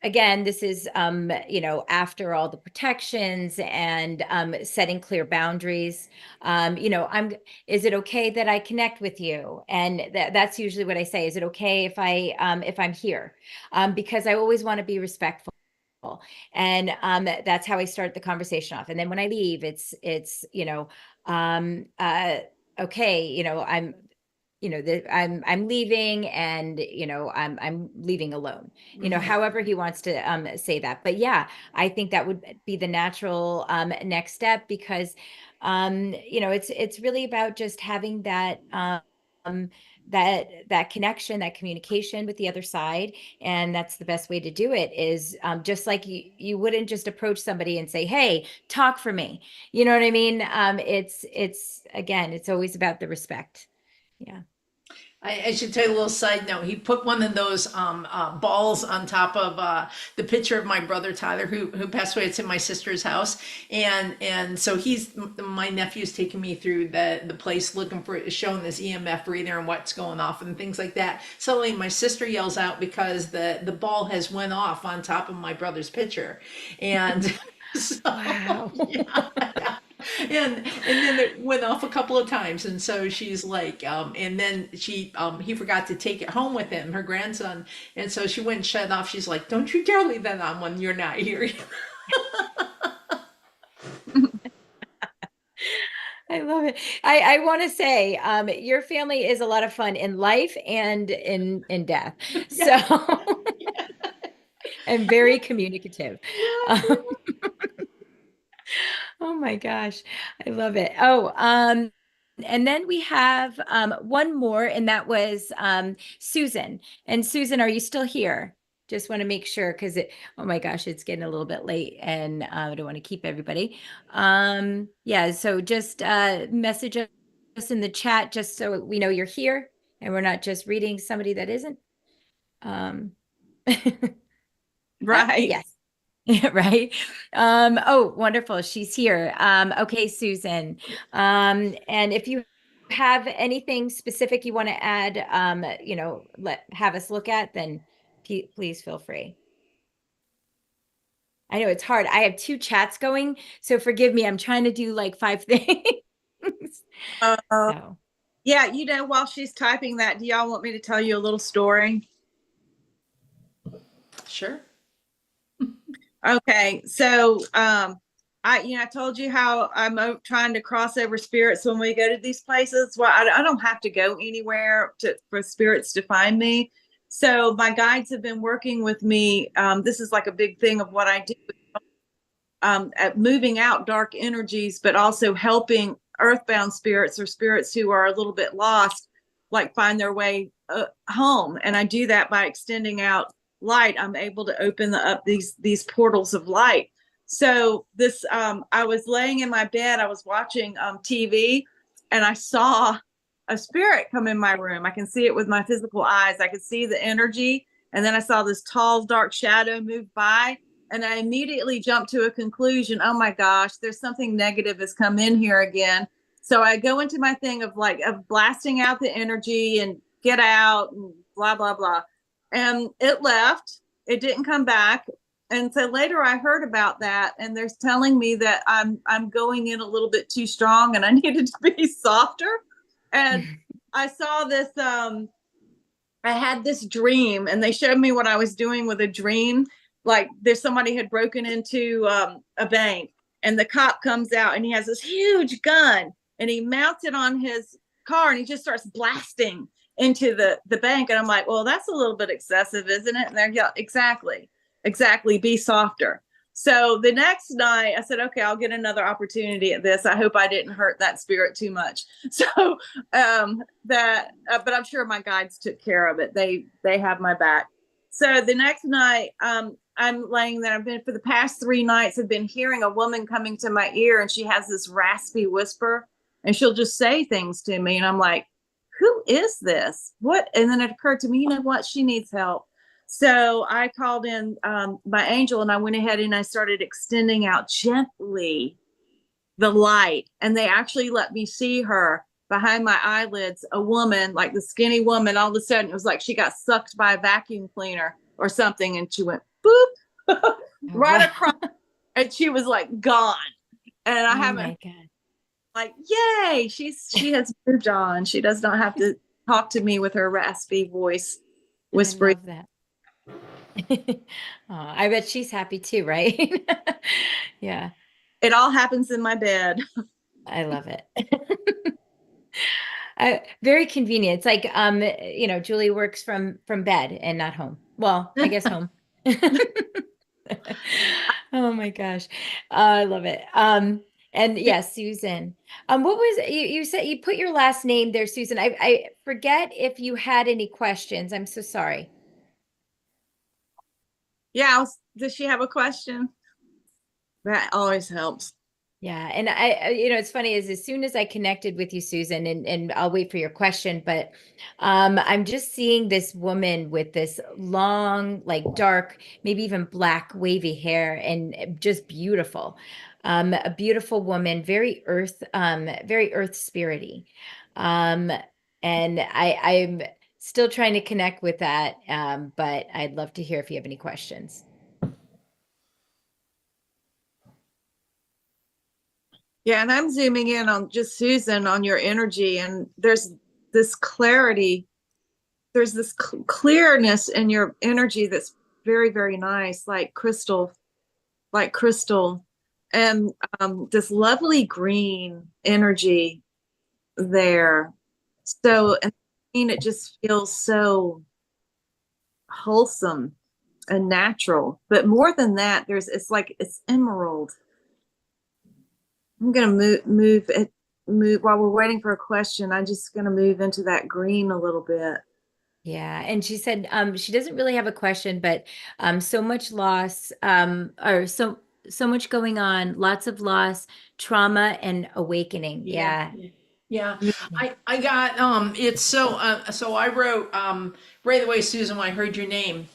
again, this is after all the protections and setting clear boundaries. I'm is it okay that I connect with you? And that's usually what I say. Is it okay if I'm here? Because I always want to be respectful. And that's how I start the conversation off. And then when I leave, it's um okay, I'm leaving, and I'm leaving alone,
Mhm.
however he wants to say that. But yeah, I think that would be the natural next step, because it's really about just having that connection, that communication with the other side. And that's the best way to do it, is just like you wouldn't just approach somebody and say, "Hey, talk for me." You know what I mean? It's again, it's always about the respect. Yeah.
I should tell you a little side note. He put one of those balls on top of the picture of my brother Tyler, who passed away. It's in my sister's house, and so my nephew's taking me through the place, looking for, showing this EMF reader and what's going off and things like that. Suddenly, my sister yells out because the ball has went off on top of my brother's picture, and so
Wow.
yeah. And then it went off a couple of times, and so she's like, and then he forgot to take it home with him, her grandson, and so she went and shut it off. She's like, "Don't you dare leave that on when you're not here."
I love it. I want to say, your family is a lot of fun in life and in death. So,
Yeah,
and very communicative.
yeah.
Um, oh my gosh, I love it. Oh, and then we have one more, and that was Susan. And Susan, are you still here? Just want to make sure, because oh my gosh, it's getting a little bit late, and I don't want to keep everybody. Yeah, so just message us in the chat just so we know you're here and we're not just reading somebody that isn't.
Right.
Yes. Right. Oh, wonderful. She's here. Okay, Susan. And if you have anything specific you want to add, have us look at, then please feel free. I know it's hard. I have 2 chats going, so forgive me. I'm trying to do like 5 things. So.
Yeah, while she's typing that, do y'all want me to tell you a little story?
Sure.
Okay, so I told you how I'm trying to cross over spirits when we go to these places. Well, I don't have to go anywhere for spirits to find me. So my guides have been working with me. This is like a big thing of what I do, at moving out dark energies, but also helping earthbound spirits or spirits who are a little bit lost, like find their way home. And I do that by extending out light. I'm able to open up these portals of light. So this, I was laying in my bed, I was watching TV, and I saw a spirit come in my room. I can see it with my physical eyes. I could see the energy. And then I saw this tall, dark shadow move by. And I immediately jumped to a conclusion. Oh my gosh, there's something negative has come in here again. So I go into my thing of blasting out the energy and get out and blah, blah, blah. And it left. It didn't come back. And so later I heard about that, and they're telling me that I'm going in a little bit too strong and I needed to be softer. And I saw this, I had this dream, and they showed me what I was doing with a dream. Like there's somebody had broken into a bank, and the cop comes out and he has this huge gun and he mounts it on his car and he just starts blasting into the bank. And I'm like, well, that's a little bit excessive, isn't it? And they're, yeah, exactly, be softer. So the next night I said, okay, I'll get another opportunity at this. I hope I didn't hurt that spirit too much. So but I'm sure my guides took care of it. They have my back. So the next night, I'm laying there. I've been for the past 3 nights, I've been hearing a woman coming to my ear, and she has this raspy whisper, and she'll just say things to me. And I'm like, who is this? What? And then it occurred to me, you know what? She needs help. So I called in my angel, and I went ahead and I started extending out gently the light. And they actually let me see her behind my eyelids, a woman, like the skinny woman. All of a sudden, it was like she got sucked by a vacuum cleaner or something, and she went boop right across, and she was like gone. And I haven't, like, yay, she has moved on. She does not have to talk to me with her raspy voice whispering.
I love that. I bet she's happy too, right? Yeah.
It all happens in my bed.
I love it. Very convenient. It's like, Julie works from bed and not home. Well, I guess home. Oh my gosh. I love it. And yes, Susan, what was you said you put your last name there, Susan. I forget if you had any questions. I'm so sorry.
Yeah. Does she have a question? That always helps.
Yeah. And it's funny is as soon as I connected with you, Susan, and I'll wait for your question, but I'm just seeing this woman with this long, like dark, maybe even black wavy hair, and just beautiful. A beautiful woman, very earth spirity. And I'm still trying to connect with that. But I'd love to hear if you have any questions.
Yeah, and I'm zooming in on just Susan on your energy, and there's this clarity, there's this clearness in your energy that's very, very nice, like crystal, and this lovely green energy there. So, and it just feels so wholesome and natural. But more than that, it's like it's emerald. I'm gonna move while we're waiting for a question. I'm just gonna move into that green a little bit.
Yeah, and she said she doesn't really have a question, but so much loss, or so much going on, lots of loss, trauma, and awakening. Yeah.
Yeah,
Mhm.
I got it's so I wrote right away, Susan, when I heard your name,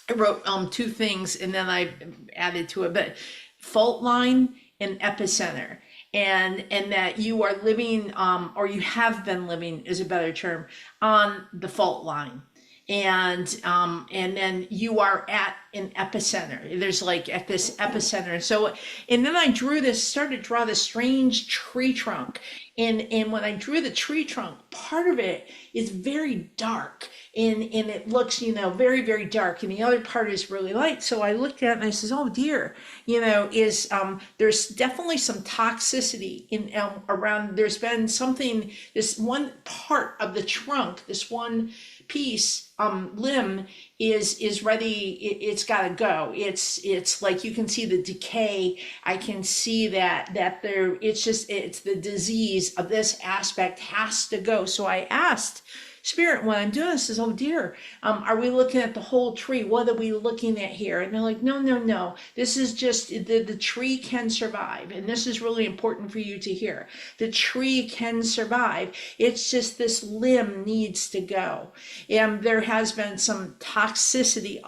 I wrote two things and then I added to it, but fault line and epicenter. And that you are living or you have been living is a better term on the fault line. And then you are at an epicenter. There's like at this epicenter. So and then I drew this, started to draw this strange tree trunk. And when I drew the tree trunk, part of it is very dark and it looks, very, very dark. And the other part is really light. So I looked at it and I says, oh dear, is there's definitely some toxicity in around. There's been something, this one part of the trunk, this one piece limb is ready. It's got to go. It's like you can see the decay. I can see that there, it's the disease of this aspect has to go. So I asked Spirit, when I'm doing this, is, oh dear, are we looking at the whole tree? What are we looking at here? And they're like, no, no, no. This is just the tree can survive. And this is really important for you to hear. The tree can survive. It's just this limb needs to go. And there has been some toxicity,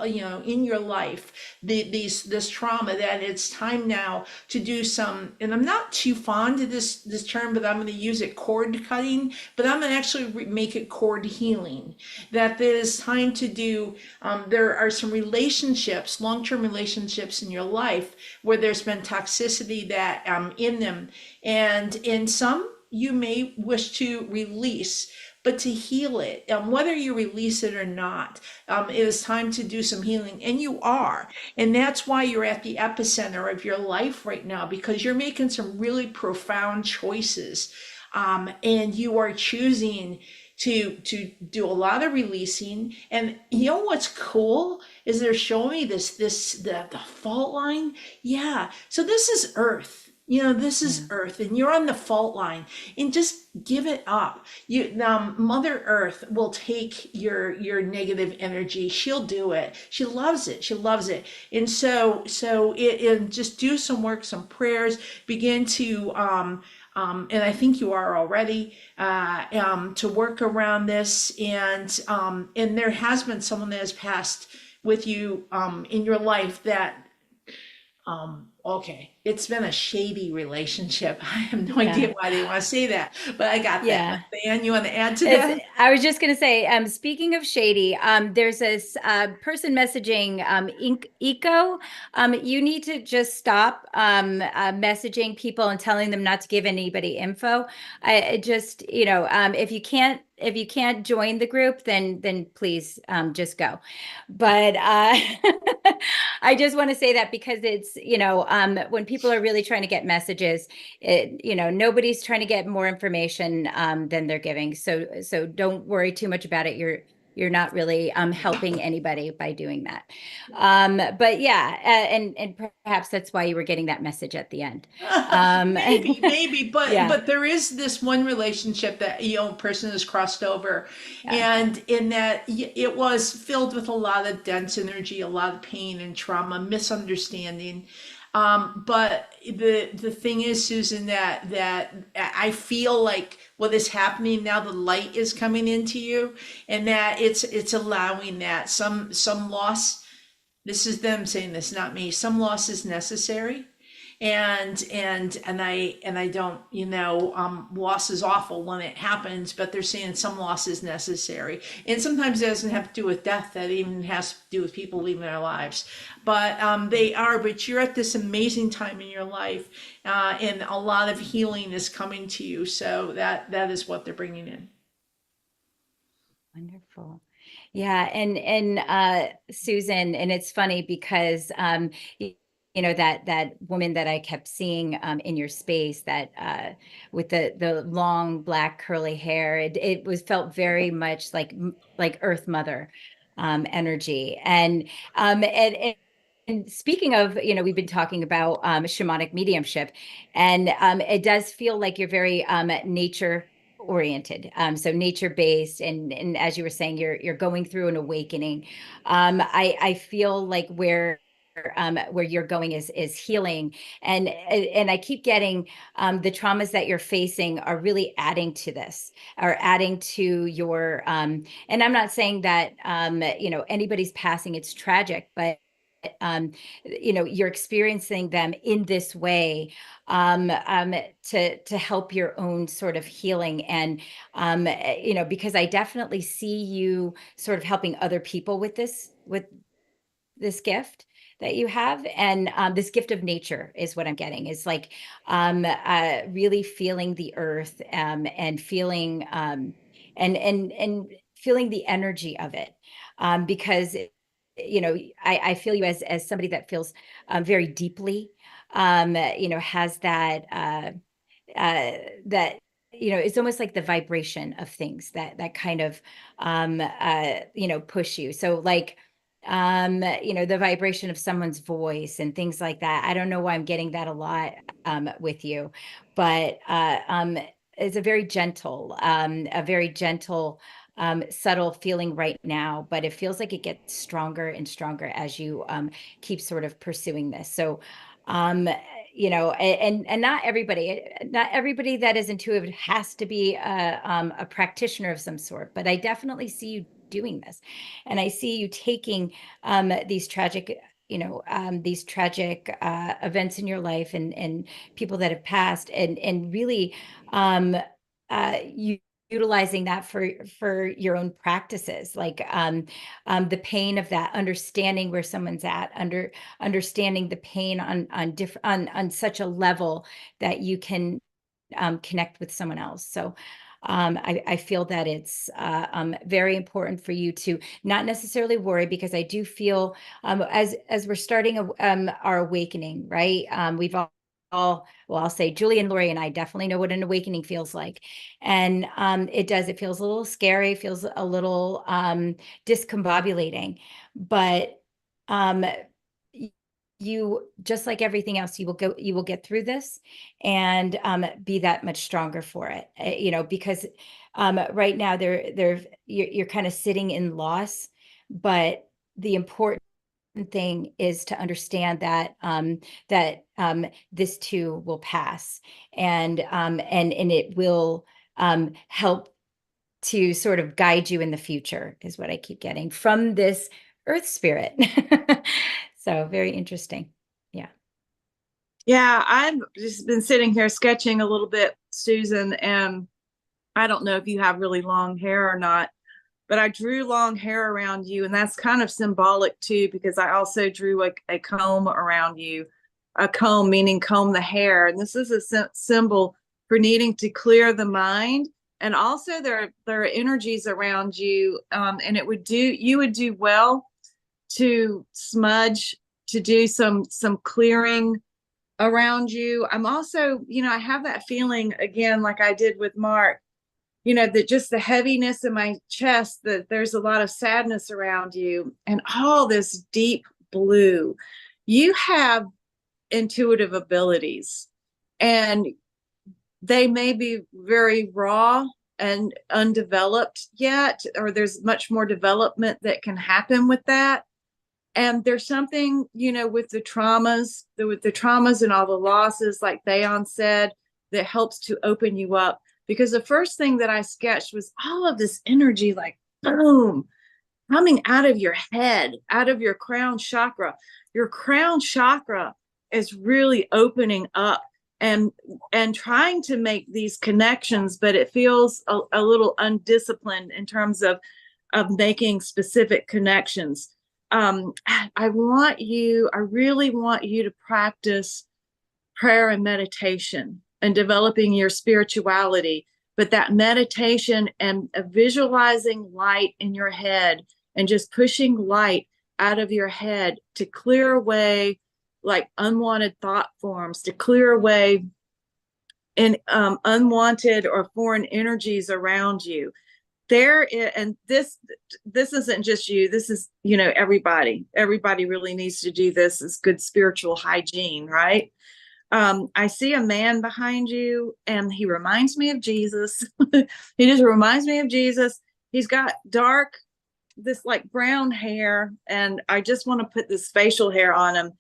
in your life, this trauma, that it's time now to do some, and I'm not too fond of this term, but I'm going to use it, cord cutting, but I'm going to actually make it cord healing. That it is time to do, there are some relationships, long-term relationships in your life where there's been toxicity that in them, and in some you may wish to release, but to heal it, whether you release it or not, it is time to do some healing, and you are. And that's why you're at the epicenter of your life right now, because you're making some really profound choices, and you are choosing to do a lot of releasing. And you know what's cool is they're showing me the fault line. Yeah, so this is Earth. This is
Yeah.
Earth, and you're on the fault line, and just give it up. Mother Earth will take your negative energy. She'll do it. She loves it. She loves it. And and just do some work, some prayers. Begin to and I think you are already, to work around this. And there has been someone that has passed with you in your life that okay, it's been a shady relationship. I have no
Yeah.
idea why they want to say that, but I got that.
Yeah.
Dan, you want to add to
It's,
that?
I was just going to say, speaking of shady, there's this person messaging Eco. You need to just stop messaging people and telling them not to give anybody info. I just, if you can't join the group, then please just go. But I just want to say that because it's, when people are really trying to get messages, nobody's trying to get more information than they're giving. So don't worry too much about it. You're not really helping anybody by doing that. But yeah, and perhaps that's why you were getting that message at the end.
Maybe, but
Yeah,
there is this one relationship that person has crossed over,
yeah,
and in that it was filled with a lot of dense energy, a lot of pain and trauma, misunderstanding. But the thing is, Susan, that I feel like what is happening now, the light is coming into you, and that it's allowing that some loss. This is them saying this, not me. Some loss is necessary, and I don't, loss is awful when it happens, but they're saying some loss is necessary, and sometimes it doesn't have to do with death. That even has to do with people leaving their lives, but they are. But you're at this amazing time in your life, and a lot of healing is coming to you. So that is what they're bringing in.
wonderful. Yeah, and Susan, and it's funny because that woman that I kept seeing in your space, that with the long black curly hair, it was felt very much like Earth Mother energy. And speaking of, we've been talking about shamanic mediumship, and it does feel like you're very nature oriented, so nature based, and as you were saying, you're going through an awakening. I feel like where where you're going is healing. And I keep getting the traumas that you're facing are really adding to this, are adding to your, and I'm not saying that, anybody's passing, it's tragic, but you're experiencing them in this way to help your own sort of healing. And because I definitely see you sort of helping other people with this gift that you have. And this gift of nature is what I'm getting, is like really feeling the earth and feeling and feeling the energy of it, because I feel you as somebody that feels very deeply, has that that it's almost like the vibration of things that kind of push you. So like the vibration of someone's voice and things like that. I don't know why I'm getting that a lot with you, but it's a very gentle, subtle feeling right now, but it feels like it gets stronger and stronger as you keep sort of pursuing this. So, and not everybody that is intuitive has to be a practitioner of some sort, but I definitely see you doing this, and I see you taking these tragic events in your life and people that have passed, and really you utilizing that for your own practices, like the pain of that, understanding where someone's at, understanding the pain on such a level that you can connect with someone else. So I feel that it's very important for you to not necessarily worry, because I do feel as we're starting our awakening, right? We've all, well, I'll say Julie and Lori and I definitely know what an awakening feels like. And it feels a little scary, feels a little discombobulating, but you, just like everything else, you will get through this and be that much stronger for it. Because right now you're kind of sitting in loss, but the important thing is to understand that this too will pass, and it will help to sort of guide you in the future, is what I keep getting from this earth spirit. So very interesting. Yeah.
Yeah, I've just been sitting here sketching a little bit, Susan, and I don't know if you have really long hair or not, but I drew long hair around you, and that's kind of symbolic too, because I also drew a comb around you, a comb meaning comb the hair, and this is a symbol for needing to clear the mind. And also there are energies around you, and you would do well to smudge, to do some clearing around you. I'm also, I have that feeling again, like I did with Mark, that just the heaviness in my chest, that there's a lot of sadness around you, and all this deep blue. You have intuitive abilities, and they may be very raw and undeveloped yet, or there's much more development that can happen with that. And there's something, with the traumas and all the losses, like Theon said, that helps to open you up. Because the first thing that I sketched was all of this energy, like boom, coming out of your head, out of your crown chakra. Your crown chakra is really opening up and trying to make these connections, but it feels a little undisciplined in terms of making specific connections. I really want you to practice prayer and meditation and developing your spirituality, but that meditation and visualizing light in your head and just pushing light out of your head to clear away like unwanted thought forms, to clear away unwanted or foreign energies around you. And this isn't just you, this is, everybody really needs to do this. It's good spiritual hygiene, right? I see a man behind you, and he reminds me of Jesus. He just reminds me of Jesus. He's got dark this like brown hair, and I just want to put this facial hair on him.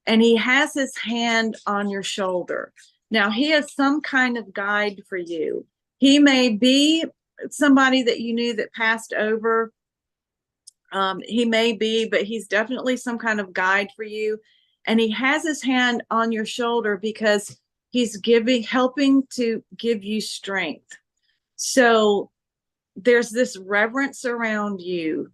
And he has his hand on your shoulder. Now he has some kind of guide for you. He may be somebody that you knew that passed over. He may be, but he's definitely some kind of guide for you. And he has his hand on your shoulder because he's helping to give you strength. So there's this reverence around you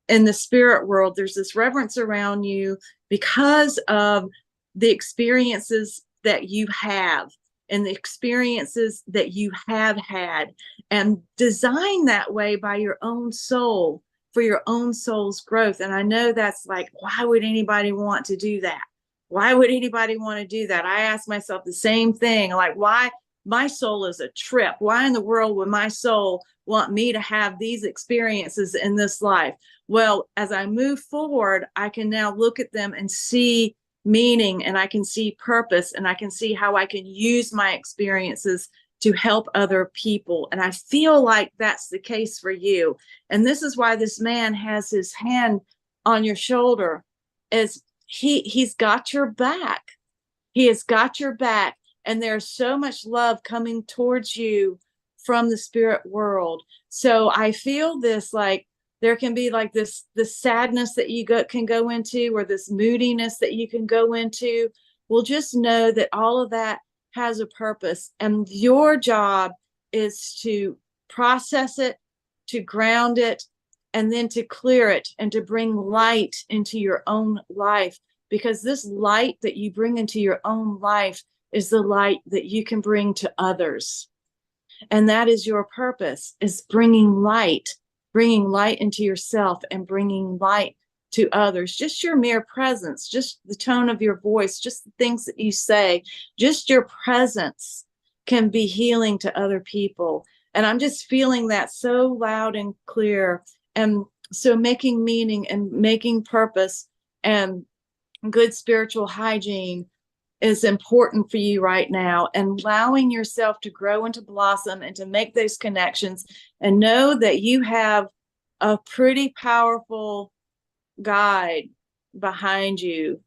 in the spirit world. There's this reverence around you because of the experiences that you have and the experiences that you have had, and designed that way by your own soul for your own soul's growth. And I know that's like, why would anybody want to do that? Why would anybody want to do that? I ask myself the same thing, like, why? My soul is a trip. Why in the world would my soul want me to have these experiences in this life? Well, as I move forward, I can now look at them and see meaning, and I can see purpose, and I can see how I can use my experiences to help other people. And I feel like that's the case for you. And this is why this man has his hand on your shoulder, is he's got your back. He has got your back. And there's so much love coming towards you from the spirit world. So I feel this, like, there can be like this sadness that you can go into, or this moodiness that you can go into. Well, just know that all of that has a purpose, and your job is to process it, to ground it, and then to clear it and to bring light into your own life, because this light that you bring into your own life is the light that you can bring to others. And that is your purpose, is bringing light into yourself and bringing light to others. Just your mere presence, just the tone of your voice, just the things that you say, just your presence can be healing to other people. And I'm just feeling that so loud and clear. And so making meaning and making purpose and good spiritual hygiene is important for you right now, and allowing yourself to grow and to blossom and to make those connections, and know that you have a pretty powerful guide behind you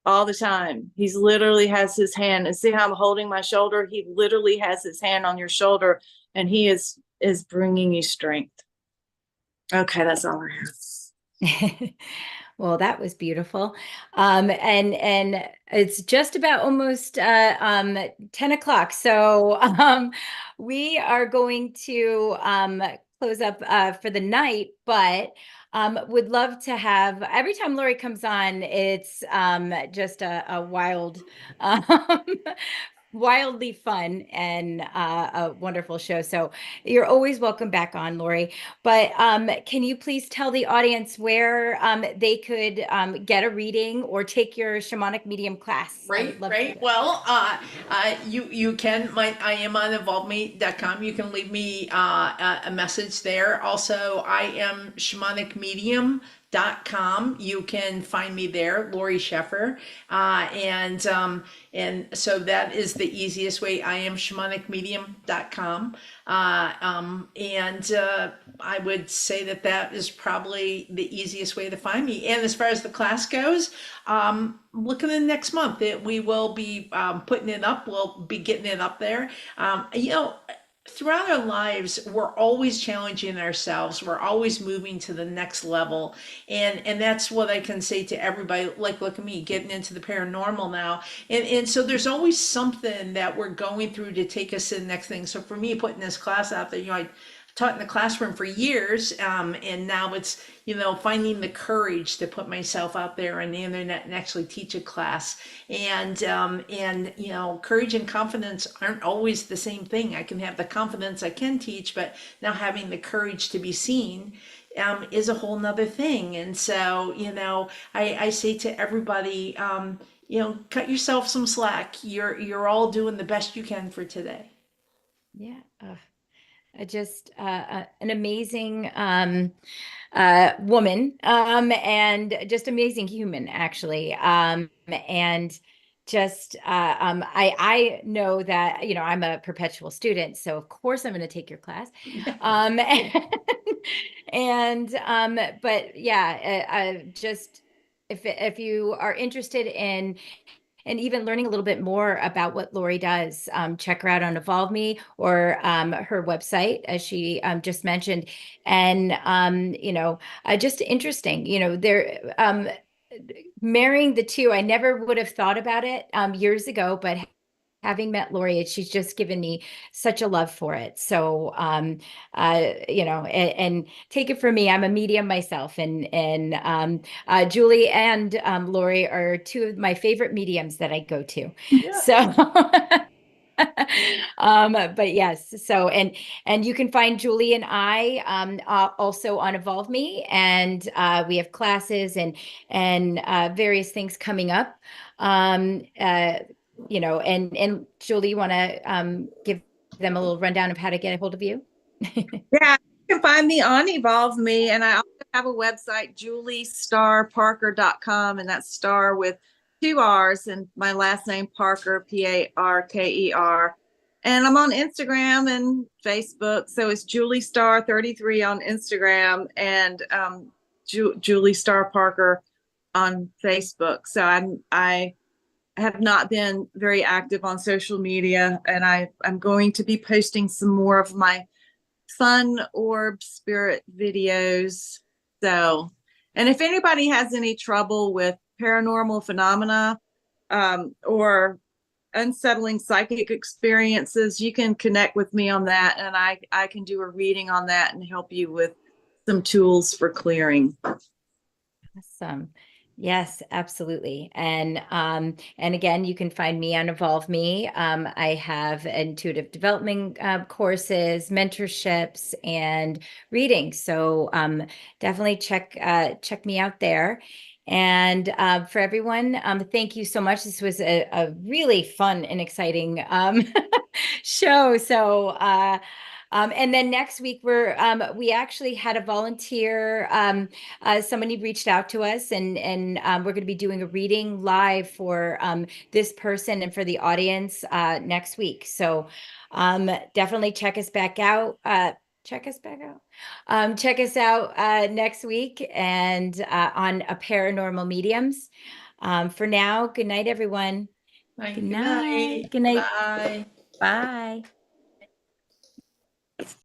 all the time. He's literally has his hand, and see how I'm holding my shoulder? He literally has his hand on your shoulder, and he is bringing you strength. Okay, that's all I have.
Well, that was beautiful. And it's just about almost 10 o'clock. So we are going to close up for the night, but would love to have, every time Lori comes on, it's just a wild, wildly fun and a wonderful show. So you're always welcome back on, Lori. But can you please tell the audience where they could get a reading or take your shamanic medium class?
Right. Well, you can. I am on evolveme.com. You can leave me a message there. Also, I am shamanicmedium.com. You can find me there, Lori Sheffer, and so that is the easiest way. I am shamanicmedium.com, and I would say that is probably the easiest way to find me. And as far as the class goes, look in the next month. We will be putting it up. We'll be getting it up there. Throughout our lives, we're always challenging ourselves. We're always moving to the next level. And that's what I can say to everybody. Like, look at me getting into the paranormal now. And so there's always something that we're going through to take us to the next thing. So for me, putting this class out there, I taught in the classroom for years, and now it's finding the courage to put myself out there on the internet and actually teach a class. And courage and confidence aren't always the same thing. I can have the confidence, I can teach, but now having the courage to be seen is a whole nother thing. And so I say to everybody, cut yourself some slack. You're all doing the best you can for today.
Yeah. Just an amazing woman, and just amazing human, actually. And I know that, you know, I'm a perpetual student, so of course I'm going to take your class. But yeah, just if you are interested in and even learning a little bit more about what Lori does, check her out on Evolve Me or her website, as she just mentioned. And, you know, just interesting, you know, there, marrying the two, I never would have thought about it years ago, but having met Lori, she's just given me such a love for it. So, you know, and take it from me, I'm a medium myself, and Julie and Lori are two of my favorite mediums that I go to.
Yeah.
So, but yes, so and you can find Julie and I also on Evolve Me, and we have classes and various things coming up. You know, and Julie, you want to give them a little rundown of how to get a hold of you?
Yeah, you can find me on Evolve Me, and I also have a website, juliestarparker.com, and that's star with 2 R's, and my last name Parker, Parker. And I'm on Instagram and Facebook, so it's Julie Star 33 on Instagram, and Julie Star Parker on Facebook. So I have not been very active on social media, and I'm going to be posting some more of my fun orb spirit videos. So, and if anybody has any trouble with paranormal phenomena or unsettling psychic experiences, you can connect with me on that, and I can do a reading on that and help you with some tools for clearing.
Awesome. Yes, absolutely. And again, you can find me on Evolve Me. I have intuitive development courses, mentorships, and readings. So definitely check me out there. And for everyone, thank you so much. This was a really fun and exciting show. So and then next week we actually had a volunteer, somebody reached out to us, and we're going to be doing a reading live for this person and for the audience next week. So definitely check us back out. Check us out next week and on a Paranormal Mediums. For now, good night, everyone.
Good
Good
night.
night. Good night.
Bye.
Bye.